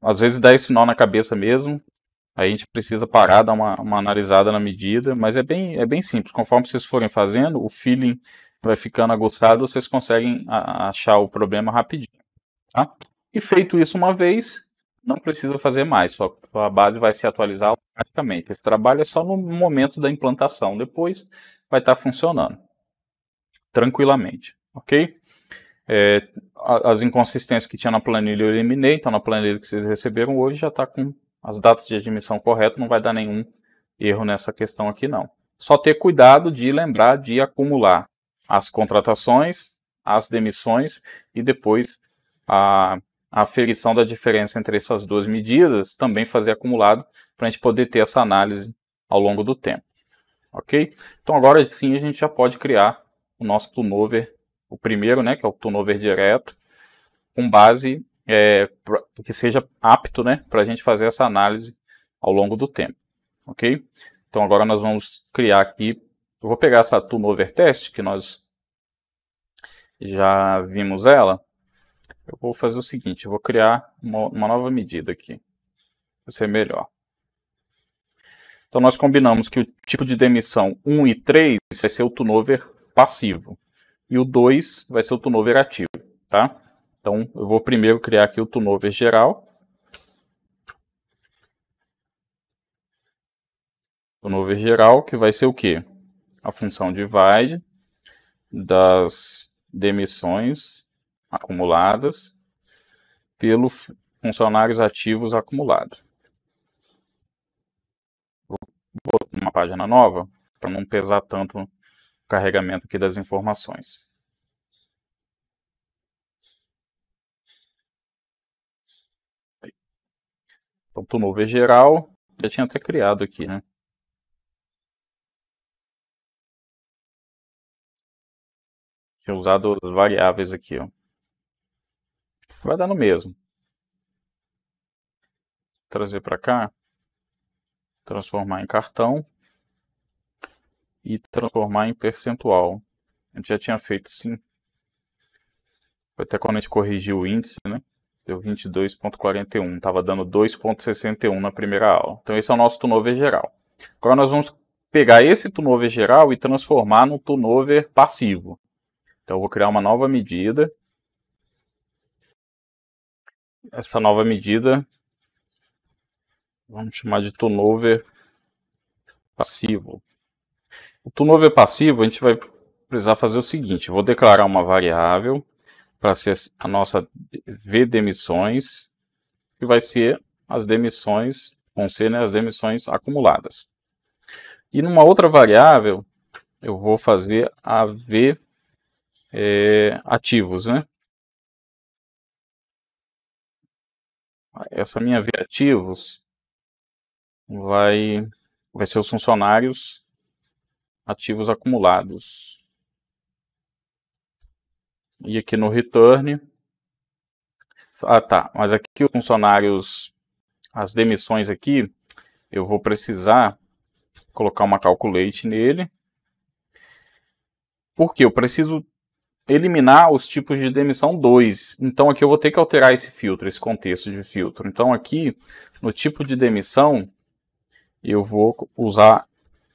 Às vezes dá esse nó na cabeça mesmo, Aí a gente precisa parar, dar uma analisada na medida, mas é bem simples. Conforme vocês forem fazendo, o feeling vai ficando aguçado, vocês conseguem achar o problema rapidinho. Tá? E feito isso uma vez, não precisa fazer mais, sua base vai se atualizar automaticamente. Esse trabalho é só no momento da implantação, depois vai estar funcionando tranquilamente, ok? As inconsistências que tinha na planilha eu eliminei, então na planilha que vocês receberam hoje já está com as datas de admissão corretas, não vai dar nenhum erro nessa questão aqui não. Só ter cuidado de lembrar de acumular as contratações, as demissões e depois a aferição da diferença entre essas duas medidas, também fazer acumulado para a gente poder ter essa análise ao longo do tempo. Ok? Então agora sim a gente já pode criar o nosso turnover, o primeiro, né, que é o turnover direto, com base que seja apto, né, para a gente fazer essa análise ao longo do tempo. Ok? Então agora nós vamos criar aqui, eu vou pegar essa turnover test, que nós já vimos ela. Eu vou fazer o seguinte, eu vou criar uma nova medida aqui, para ser melhor. Então nós combinamos que o tipo de demissão 1 e 3 vai ser o turnover passivo, e o 2 vai ser o turnover ativo, tá? Então eu vou primeiro criar aqui o turnover geral. Turnover geral, que vai ser o quê? A função divide das demissões acumuladas pelos funcionários ativos acumulados. Vou botar uma página nova, para não pesar tanto o carregamento aqui das informações. Então, turnover geral, já tinha até criado aqui, né? Tinha usado as variáveis aqui, ó. Vai dar no mesmo. Trazer para cá, transformar em cartão e transformar em percentual. A gente já tinha feito sim. Até quando a gente corrigiu o índice, né? Deu 22,41, estava dando 2,61 na primeira aula. Então esse é o nosso turnover geral. Agora nós vamos pegar esse turnover geral e transformar no turnover passivo. Então eu vou criar uma nova medida. Essa nova medida, vamos chamar de turnover passivo. O turnover passivo a gente vai precisar fazer o seguinte, eu vou declarar uma variável para ser a nossa V demissões, que vai ser as demissões, vão ser, né, as demissões acumuladas. E numa outra variável, eu vou fazer a V ativos, né? Essa minha V ativos vai ser os funcionários ativos acumulados. E aqui no return, tá, mas aqui os funcionários, as demissões aqui, eu vou precisar colocar uma calculate nele, porque eu preciso eliminar os tipos de demissão 2, então aqui eu vou ter que alterar esse filtro, esse contexto de filtro. Então aqui, no tipo de demissão, eu vou usar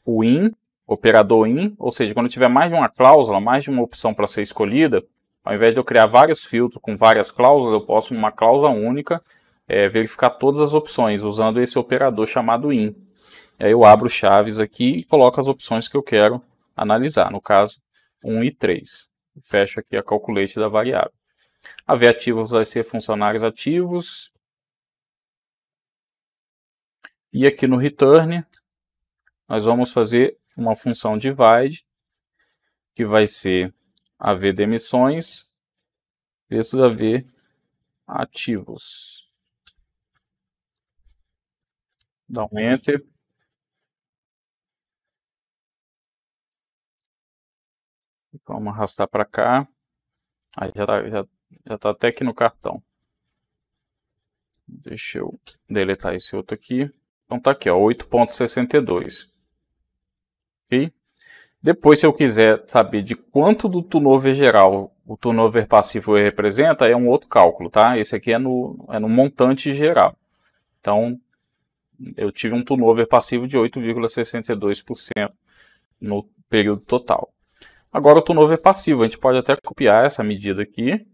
o in, operador in, ou seja, quando tiver mais de uma cláusula, mais de uma opção para ser escolhida, ao invés de eu criar vários filtros com várias cláusulas, eu posso, em uma cláusula única, verificar todas as opções, usando esse operador chamado in. E aí eu abro chaves aqui e coloco as opções que eu quero analisar, no caso 1 e 3. Fecho aqui a calculate da variável. A V ativos vai ser funcionários ativos. E aqui no return, nós vamos fazer uma função divide, que vai ser a V demissões vezes a V ativos. Dá um enter. Vamos arrastar para cá. Aí já tá até aqui no cartão. Deixa eu deletar esse outro aqui. Então tá aqui, ó, 8,62. Ok? Depois, se eu quiser saber de quanto do turnover geral o turnover passivo representa, é um outro cálculo, tá? Esse aqui é no montante geral. Então, eu tive um turnover passivo de 8,62% no período total. Agora o turnover passivo, a gente pode até copiar essa medida aqui.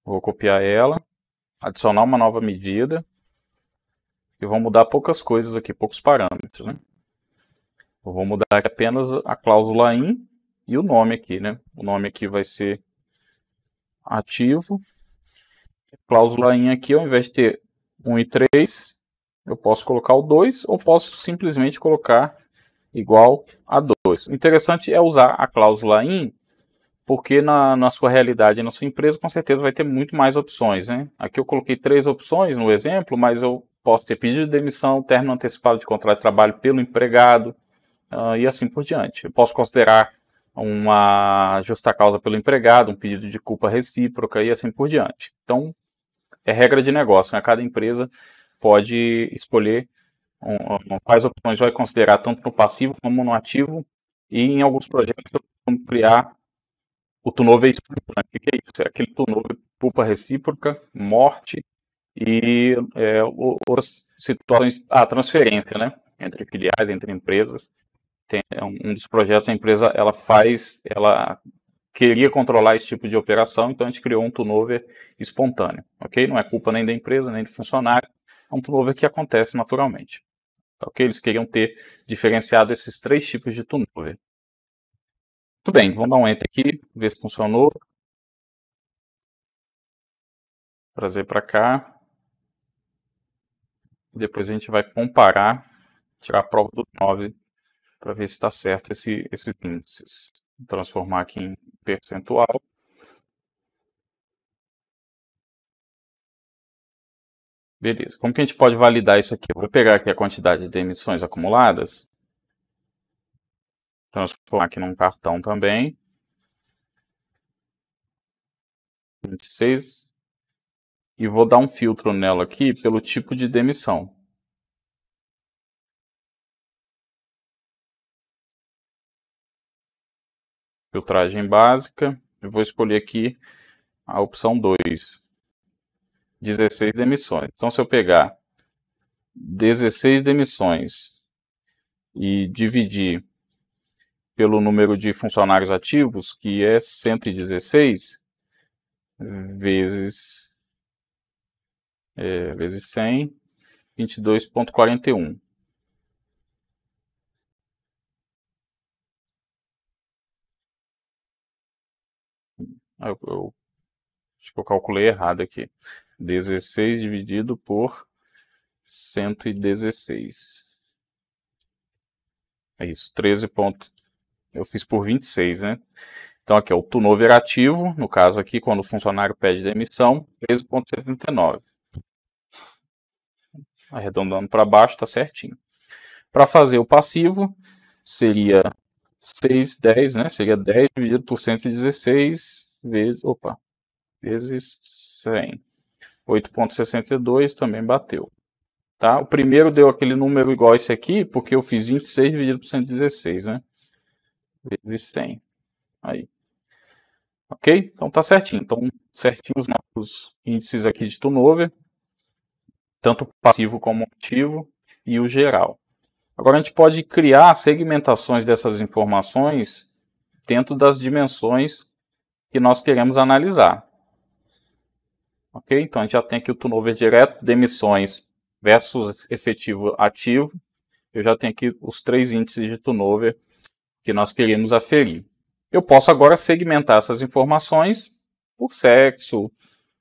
Vou copiar ela, adicionar uma nova medida. E vou mudar poucas coisas aqui, poucos parâmetros, né? Eu vou mudar aqui apenas a cláusula IN e o nome aqui, né? O nome aqui vai ser ativo. A cláusula IN aqui, ao invés de ter 1 e 3, eu posso colocar o 2 ou posso simplesmente colocar igual a 2. O interessante é usar a cláusula IN, porque na sua realidade, na sua empresa, com certeza vai ter muito mais opções, né? Aqui eu coloquei 3 opções no exemplo, mas eu posso ter pedido de demissão, término antecipado de contrato de trabalho pelo empregado, e assim por diante. Eu posso considerar uma justa causa pelo empregado, um pedido de culpa recíproca e assim por diante. Então, é regra de negócio, né? Cada empresa pode escolher quais opções vai considerar tanto no passivo como no ativo, e em alguns projetos vamos criar o turnover espontâneo. O que é isso? É aquele turnover culpa recíproca, morte e outras situações, transferência, né? Entre filiais, entre empresas. Tem um dos projetos, a empresa ela queria controlar esse tipo de operação, então a gente criou um turnover espontâneo, ok? Não é culpa nem da empresa, nem do funcionário, é um turnover que acontece naturalmente. Ok? Eles queriam ter diferenciado esses 3 tipos de turnover. Muito bem, vamos dar um Enter aqui, ver se funcionou. Trazer para cá. Depois a gente vai comparar, tirar a prova do 9, para ver se está certo esses índices. Vou transformar aqui em percentual. Beleza, como que a gente pode validar isso aqui? Eu vou pegar aqui a quantidade de emissões acumuladas, transformar aqui num cartão também, 26, e vou dar um filtro nela aqui pelo tipo de demissão. Filtragem básica, eu vou escolher aqui a opção 2, 16 demissões. Então, se eu pegar 16 demissões e dividir pelo número de funcionários ativos, que é 116, vezes 100, 22,41. Acho que eu calculei errado aqui. 16 dividido por 116. É isso, 13 pontos. Eu fiz por 26, né? Então aqui é o turnover ativo, no caso aqui, quando o funcionário pede demissão, 13,79. Arredondando para baixo, está certinho. Para fazer o passivo, seria 6, 10, né? Seria 10 dividido por 116 vezes 100. 8,62 também bateu. Tá? O primeiro deu aquele número igual a esse aqui, porque eu fiz 26 dividido por 116, né? Vezes 100. Aí. Ok? Então tá certinho. Então, certinho os nossos índices aqui de turnover, tanto passivo como ativo, e o geral. Agora a gente pode criar segmentações dessas informações dentro das dimensões que nós queremos analisar. Ok? Então a gente já tem aqui o turnover direto, demissões versus efetivo ativo. Eu já tenho aqui os 3 índices de turnover que nós queremos aferir. Eu posso agora segmentar essas informações por sexo,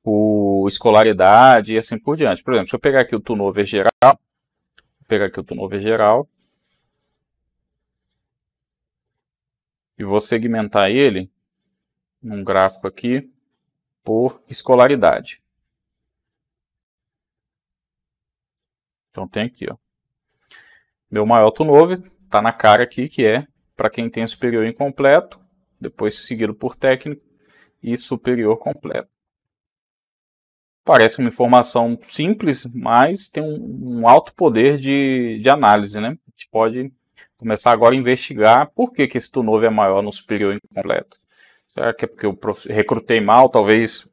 por escolaridade e assim por diante. Por exemplo, se eu pegar aqui o turnover geral, e vou segmentar ele num gráfico aqui por escolaridade. Então tem aqui, ó. Meu maior turnover está na cara aqui, que é para quem tem superior incompleto, depois seguido por técnico e superior completo. Parece uma informação simples, mas tem um alto poder de análise, né? A gente pode começar agora a investigar por que esse turnover é maior no superior incompleto. Será que é porque eu recrutei mal, talvez o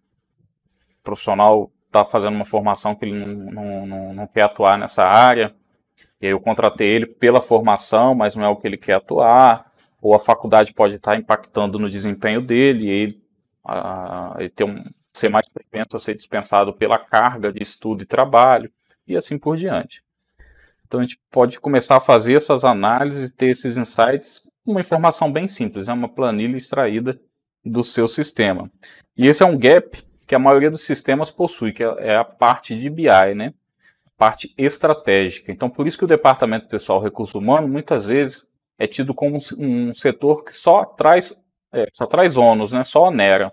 profissional está fazendo uma formação que ele não quer atuar nessa área, e aí eu contratei ele pela formação, mas não é o que ele quer atuar, ou a faculdade pode estar impactando no desempenho dele, e ele ser mais propenso a ser dispensado pela carga de estudo e trabalho, e assim por diante. Então a gente pode começar a fazer essas análises, ter esses insights, uma informação bem simples, é uma planilha extraída do seu sistema. E esse é um gap que a maioria dos sistemas possui, que é a parte de BI, né? Parte estratégica. Então por isso que o departamento pessoal recurso humano muitas vezes é tido como um setor que só traz ônus, né? Só onera.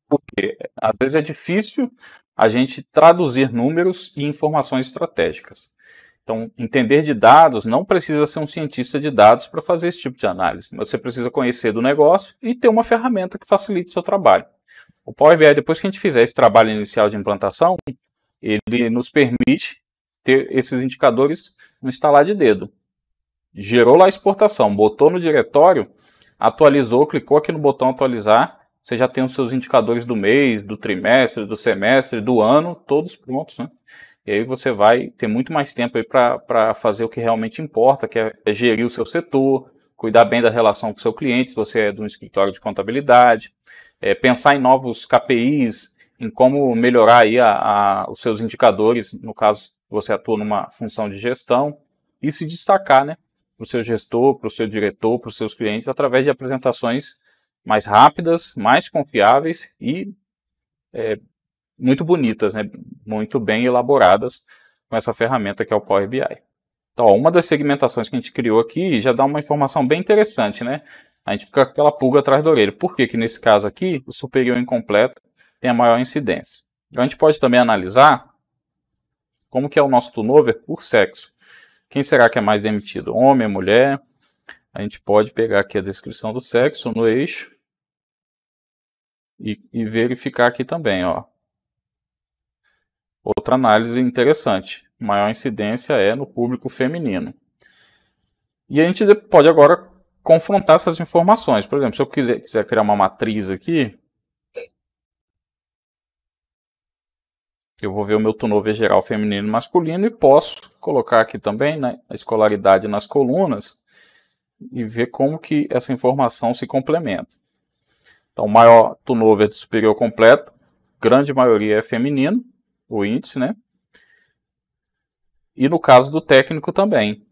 Porque às vezes é difícil a gente traduzir números e informações estratégicas. Então, entender de dados não precisa ser um cientista de dados para fazer esse tipo de análise. Você precisa conhecer do negócio e ter uma ferramenta que facilite o seu trabalho. O Power BI, depois que a gente fizer esse trabalho inicial de implantação, ele nos permite ter esses indicadores no instalar de dedo. Gerou lá a exportação, botou no diretório, atualizou, clicou aqui no botão atualizar, você já tem os seus indicadores do mês, do trimestre, do semestre, do ano, todos prontos, né? E aí você vai ter muito mais tempo aí para fazer o que realmente importa, que é gerir o seu setor, cuidar bem da relação com o seu cliente, se você é de um escritório de contabilidade, pensar em novos KPIs, em como melhorar aí os seus indicadores, no caso você atua numa função de gestão, e se destacar, né, para o seu gestor, para o seu diretor, para os seus clientes, através de apresentações mais rápidas, mais confiáveis e muito bonitas, né? Muito bem elaboradas com essa ferramenta que é o Power BI. Então, ó, uma das segmentações que a gente criou aqui já dá uma informação bem interessante, né? A gente fica com aquela pulga atrás da orelha. Por que que nesse caso aqui, o superior incompleto tem a maior incidência? Então, a gente pode também analisar como que é o nosso turnover por sexo. Quem será que é mais demitido? Homem, mulher? A gente pode pegar aqui a descrição do sexo no eixo e verificar aqui também, ó. Outra análise interessante, maior incidência é no público feminino. E a gente pode agora confrontar essas informações. Por exemplo, se eu quiser criar uma matriz aqui, eu vou ver o meu turnover geral feminino e masculino e posso colocar aqui também, né, a escolaridade nas colunas e ver como que essa informação se complementa. Então, maior turnover do superior completo, grande maioria é feminino, o índice, né? E no caso do técnico também.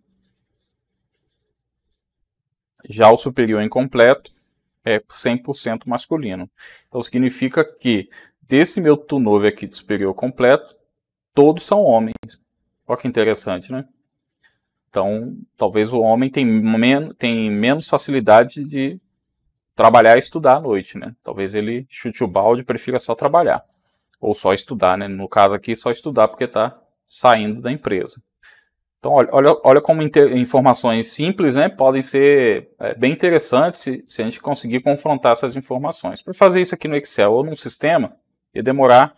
Já o superior incompleto é 100% masculino. Então significa que desse meu turnover aqui do superior completo, todos são homens. Olha que interessante, né? Então, talvez o homem tem menos facilidade de trabalhar e estudar à noite, né? Talvez ele chute o balde e prefira só trabalhar. Ou só estudar, né? No caso aqui, só estudar porque está saindo da empresa. Então, olha como informações simples, né, podem ser bem interessantes se a gente conseguir confrontar essas informações. Para fazer isso aqui no Excel ou num sistema, ia demorar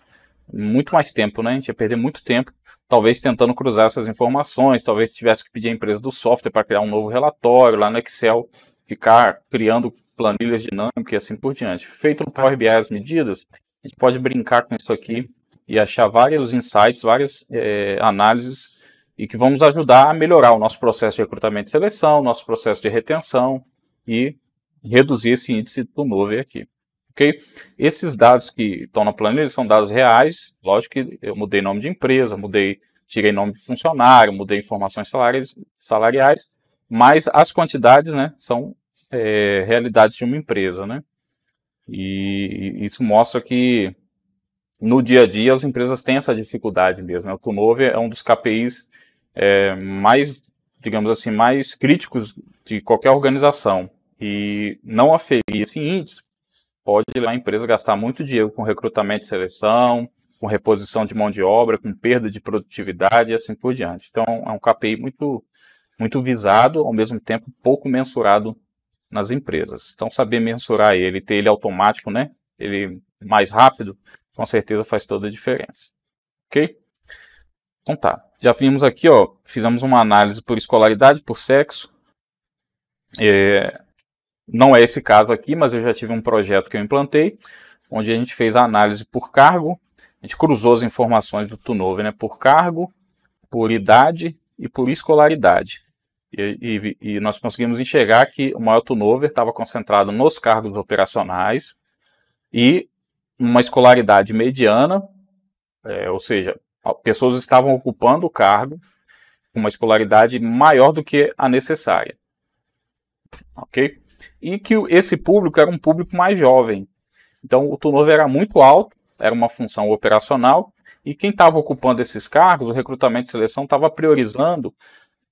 muito mais tempo, né? A gente ia perder muito tempo, talvez tentando cruzar essas informações, talvez tivesse que pedir a empresa do software para criar um novo relatório lá no Excel, ficar criando planilhas dinâmicas e assim por diante. Feito no Power BI as medidas, a gente pode brincar com isso aqui e achar vários insights, várias análises e que vão nos ajudar a melhorar o nosso processo de recrutamento e seleção, nosso processo de retenção e reduzir esse índice de turnover aqui. Okay? Esses dados que estão na planilha são dados reais, lógico que eu mudei nome de empresa, tirei nome de funcionário, mudei informações salariais, mas as quantidades, né, são realidades de uma empresa, né? E isso mostra que no dia a dia as empresas têm essa dificuldade mesmo, né? O turnover é um dos KPIs mais, digamos assim, mais críticos de qualquer organização, e não aferir esse índice pode levar a empresa a gastar muito dinheiro com recrutamento e seleção, com reposição de mão de obra, com perda de produtividade e assim por diante. Então é um KPI muito, muito visado, ao mesmo tempo pouco mensurado nas empresas. Então saber mensurar ele, ter ele automático, né, ele mais rápido, com certeza faz toda a diferença. Ok? Então tá, já vimos aqui, ó, fizemos uma análise por escolaridade, por sexo. Não é esse caso aqui, mas eu já tive um projeto que eu implantei, onde a gente fez a análise por cargo, a gente cruzou as informações do turnover, né, por cargo, por idade e por escolaridade. E nós conseguimos enxergar que o maior turnover estava concentrado nos cargos operacionais e uma escolaridade mediana, ou seja, pessoas estavam ocupando o cargo com uma escolaridade maior do que a necessária. Ok? E que esse público era um público mais jovem. Então o turnover era muito alto, era uma função operacional, e quem estava ocupando esses cargos, o recrutamento e seleção estava priorizando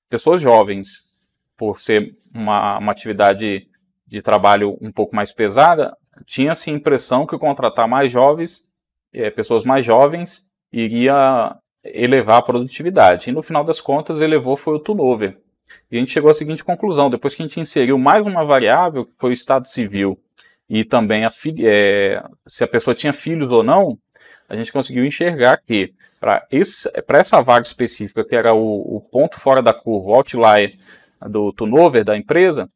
pessoas jovens, por ser uma atividade de trabalho um pouco mais pesada, tinha-se a impressão que contratar mais jovens, pessoas mais jovens, iria elevar a produtividade. E no final das contas, elevou foi o turnover. E a gente chegou à seguinte conclusão: depois que a gente inseriu mais uma variável, que foi o estado civil, e também se a pessoa tinha filhos ou não, a gente conseguiu enxergar que para essa vaga específica, que era o ponto fora da curva, o outlier do turnover da empresa,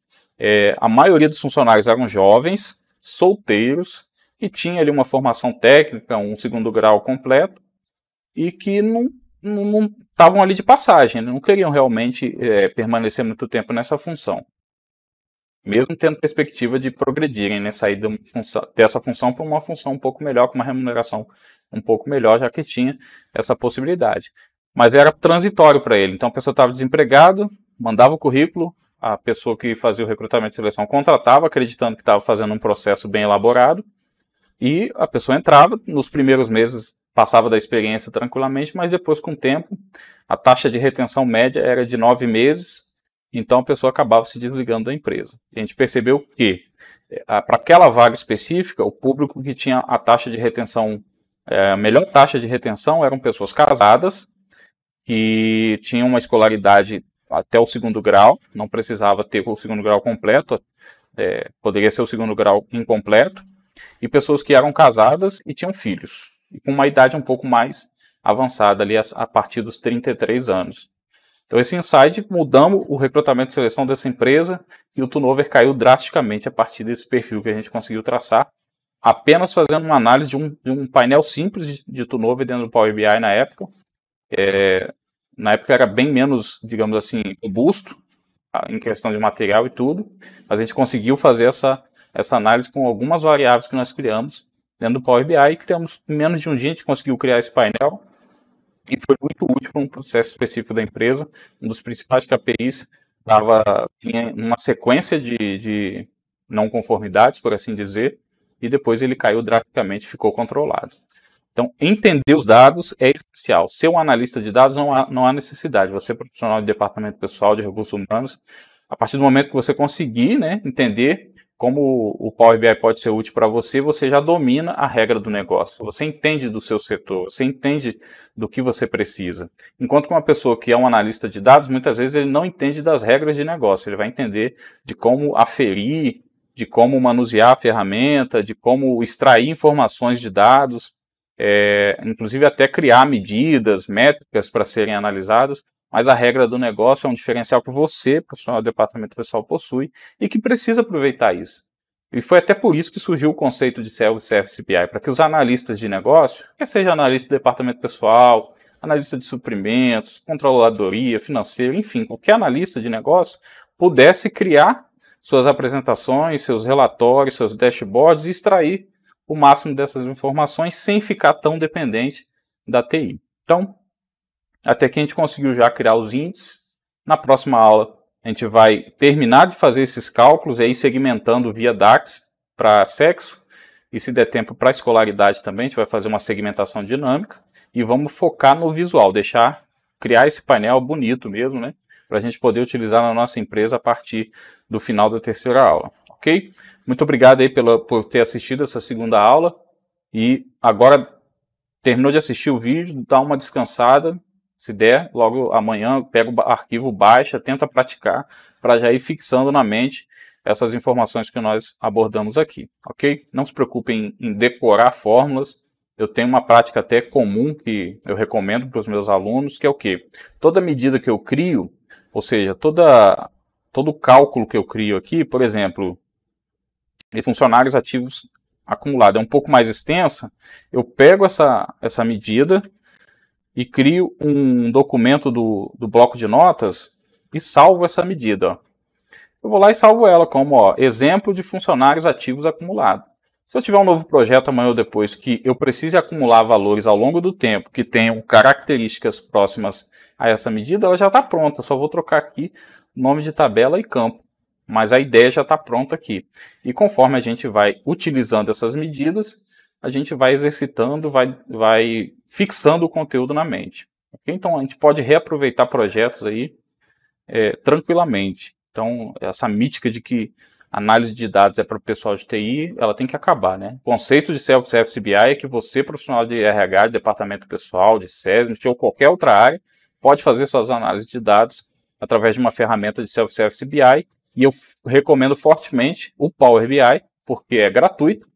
a maioria dos funcionários eram jovens, solteiros, que tinham ali uma formação técnica, um segundo grau completo, e que não estavam ali de passagem, não queriam realmente permanecer muito tempo nessa função, mesmo tendo perspectiva de progredirem, né, sair dessa função para uma função um pouco melhor, com uma remuneração um pouco melhor, já que tinha essa possibilidade. Mas era transitório para ele, então a pessoa estava desempregada, mandava o currículo, a pessoa que fazia o recrutamento e seleção contratava, acreditando que estava fazendo um processo bem elaborado, e a pessoa entrava, nos primeiros meses passava da experiência tranquilamente, mas depois, com o tempo, a taxa de retenção média era de 9 meses, então a pessoa acabava se desligando da empresa. E a gente percebeu que, para aquela vaga específica, o público que tinha a taxa de retenção, a melhor taxa de retenção eram pessoas casadas, que tinham uma escolaridade até o segundo grau, não precisava ter o segundo grau completo, poderia ser o segundo grau incompleto, e pessoas que eram casadas e tinham filhos, e com uma idade um pouco mais avançada, ali a partir dos 33 anos. Então, esse insight, mudamos o recrutamento e seleção dessa empresa, e o turnover caiu drasticamente a partir desse perfil que a gente conseguiu traçar, apenas fazendo uma análise de um painel simples de turnover dentro do Power BI na época. Na época era bem menos, digamos assim, robusto, em questão de material e tudo, mas a gente conseguiu fazer essa análise com algumas variáveis que nós criamos dentro do Power BI, e criamos, em menos de um dia, a gente conseguiu criar esse painel, e foi muito útil para um processo específico da empresa. Um dos principais KPIs tinha uma sequência de não conformidades, por assim dizer, e depois ele caiu drasticamente, ficou controlado. Então, entender os dados é essencial. Ser um analista de dados não há necessidade. Você é profissional de departamento pessoal, de recursos humanos, a partir do momento que você conseguir, né, entender como o Power BI pode ser útil para você, você já domina a regra do negócio. Você entende do seu setor, você entende do que você precisa. Enquanto que uma pessoa que é um analista de dados, muitas vezes ele não entende das regras de negócio. Ele vai entender de como aferir, de como manusear a ferramenta, de como extrair informações de dados, inclusive até criar medidas, métricas para serem analisadas. Mas a regra do negócio é um diferencial que você, profissional do departamento pessoal, possui e que precisa aproveitar isso. E foi até por isso que surgiu o conceito de Self-Service BI, para que os analistas de negócio, quer seja analista de departamento pessoal, analista de suprimentos, controladoria, financeiro, enfim, qualquer analista de negócio, pudesse criar suas apresentações, seus relatórios, seus dashboards e extrair o máximo dessas informações sem ficar tão dependente da TI. Então, até que a gente conseguiu já criar os índices. Na próxima aula a gente vai terminar de fazer esses cálculos, aí segmentando via DAX para sexo, e se der tempo para escolaridade também, a gente vai fazer uma segmentação dinâmica, e vamos focar no visual, criar esse painel bonito mesmo, né, para a gente poder utilizar na nossa empresa a partir do final da terceira aula, ok? Muito obrigado aí por ter assistido essa segunda aula, e agora terminou de assistir o vídeo, dá uma descansada. Se der, logo amanhã, pega o arquivo, baixa, tenta praticar, para já ir fixando na mente essas informações que nós abordamos aqui, ok? Não se preocupem em decorar fórmulas. Eu tenho uma prática até comum que eu recomendo para os meus alunos, que é o quê? Toda medida que eu crio, ou seja, todo cálculo que eu crio aqui, por exemplo, de funcionários ativos acumulado é um pouco mais extensa, eu pego essa medida e crio um documento do bloco de notas e salvo essa medida. Ó. Eu vou lá e salvo ela como exemplo de funcionários ativos acumulados. Se eu tiver um novo projeto amanhã ou depois que eu precise acumular valores ao longo do tempo que tenham características próximas a essa medida, ela já está pronta. Eu só vou trocar aqui nome de tabela e campo. Mas a ideia já está pronta aqui. E conforme a gente vai utilizando essas medidas, a gente vai exercitando, vai fixando o conteúdo na mente. Okay? Então a gente pode reaproveitar projetos aí tranquilamente. Então essa mítica de que análise de dados é para o pessoal de TI, ela tem que acabar, né? O conceito de Self-Service BI é que você, profissional de RH, de departamento pessoal, de SESMIT ou qualquer outra área, pode fazer suas análises de dados através de uma ferramenta de Self-Service BI, e eu recomendo fortemente o Power BI, porque é gratuito,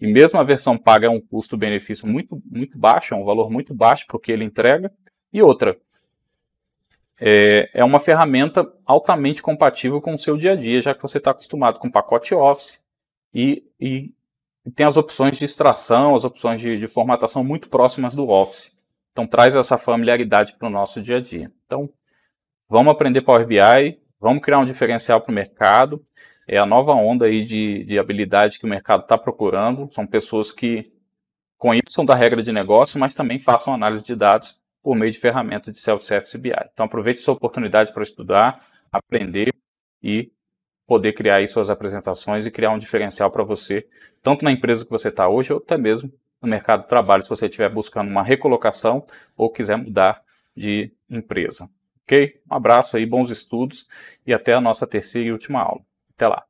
e mesmo a versão paga é um custo-benefício muito baixo, é um valor muito baixo para o que ele entrega, e outra, é uma ferramenta altamente compatível com o seu dia a dia, já que você está acostumado com o pacote Office e tem as opções de extração, as opções de formatação muito próximas do Office. Então traz essa familiaridade para o nosso dia a dia. Então vamos aprender Power BI, vamos criar um diferencial para o mercado. É a nova onda aí de habilidade que o mercado está procurando. São pessoas que conheçam da regra de negócio, mas também façam análise de dados por meio de ferramentas de Self-Service BI. Então aproveite essa oportunidade para estudar, aprender e poder criar aí suas apresentações e criar um diferencial para você, tanto na empresa que você está hoje, ou até mesmo no mercado de trabalho, se você estiver buscando uma recolocação ou quiser mudar de empresa. Ok? Um abraço aí, bons estudos e até a nossa terceira e última aula. Até lá!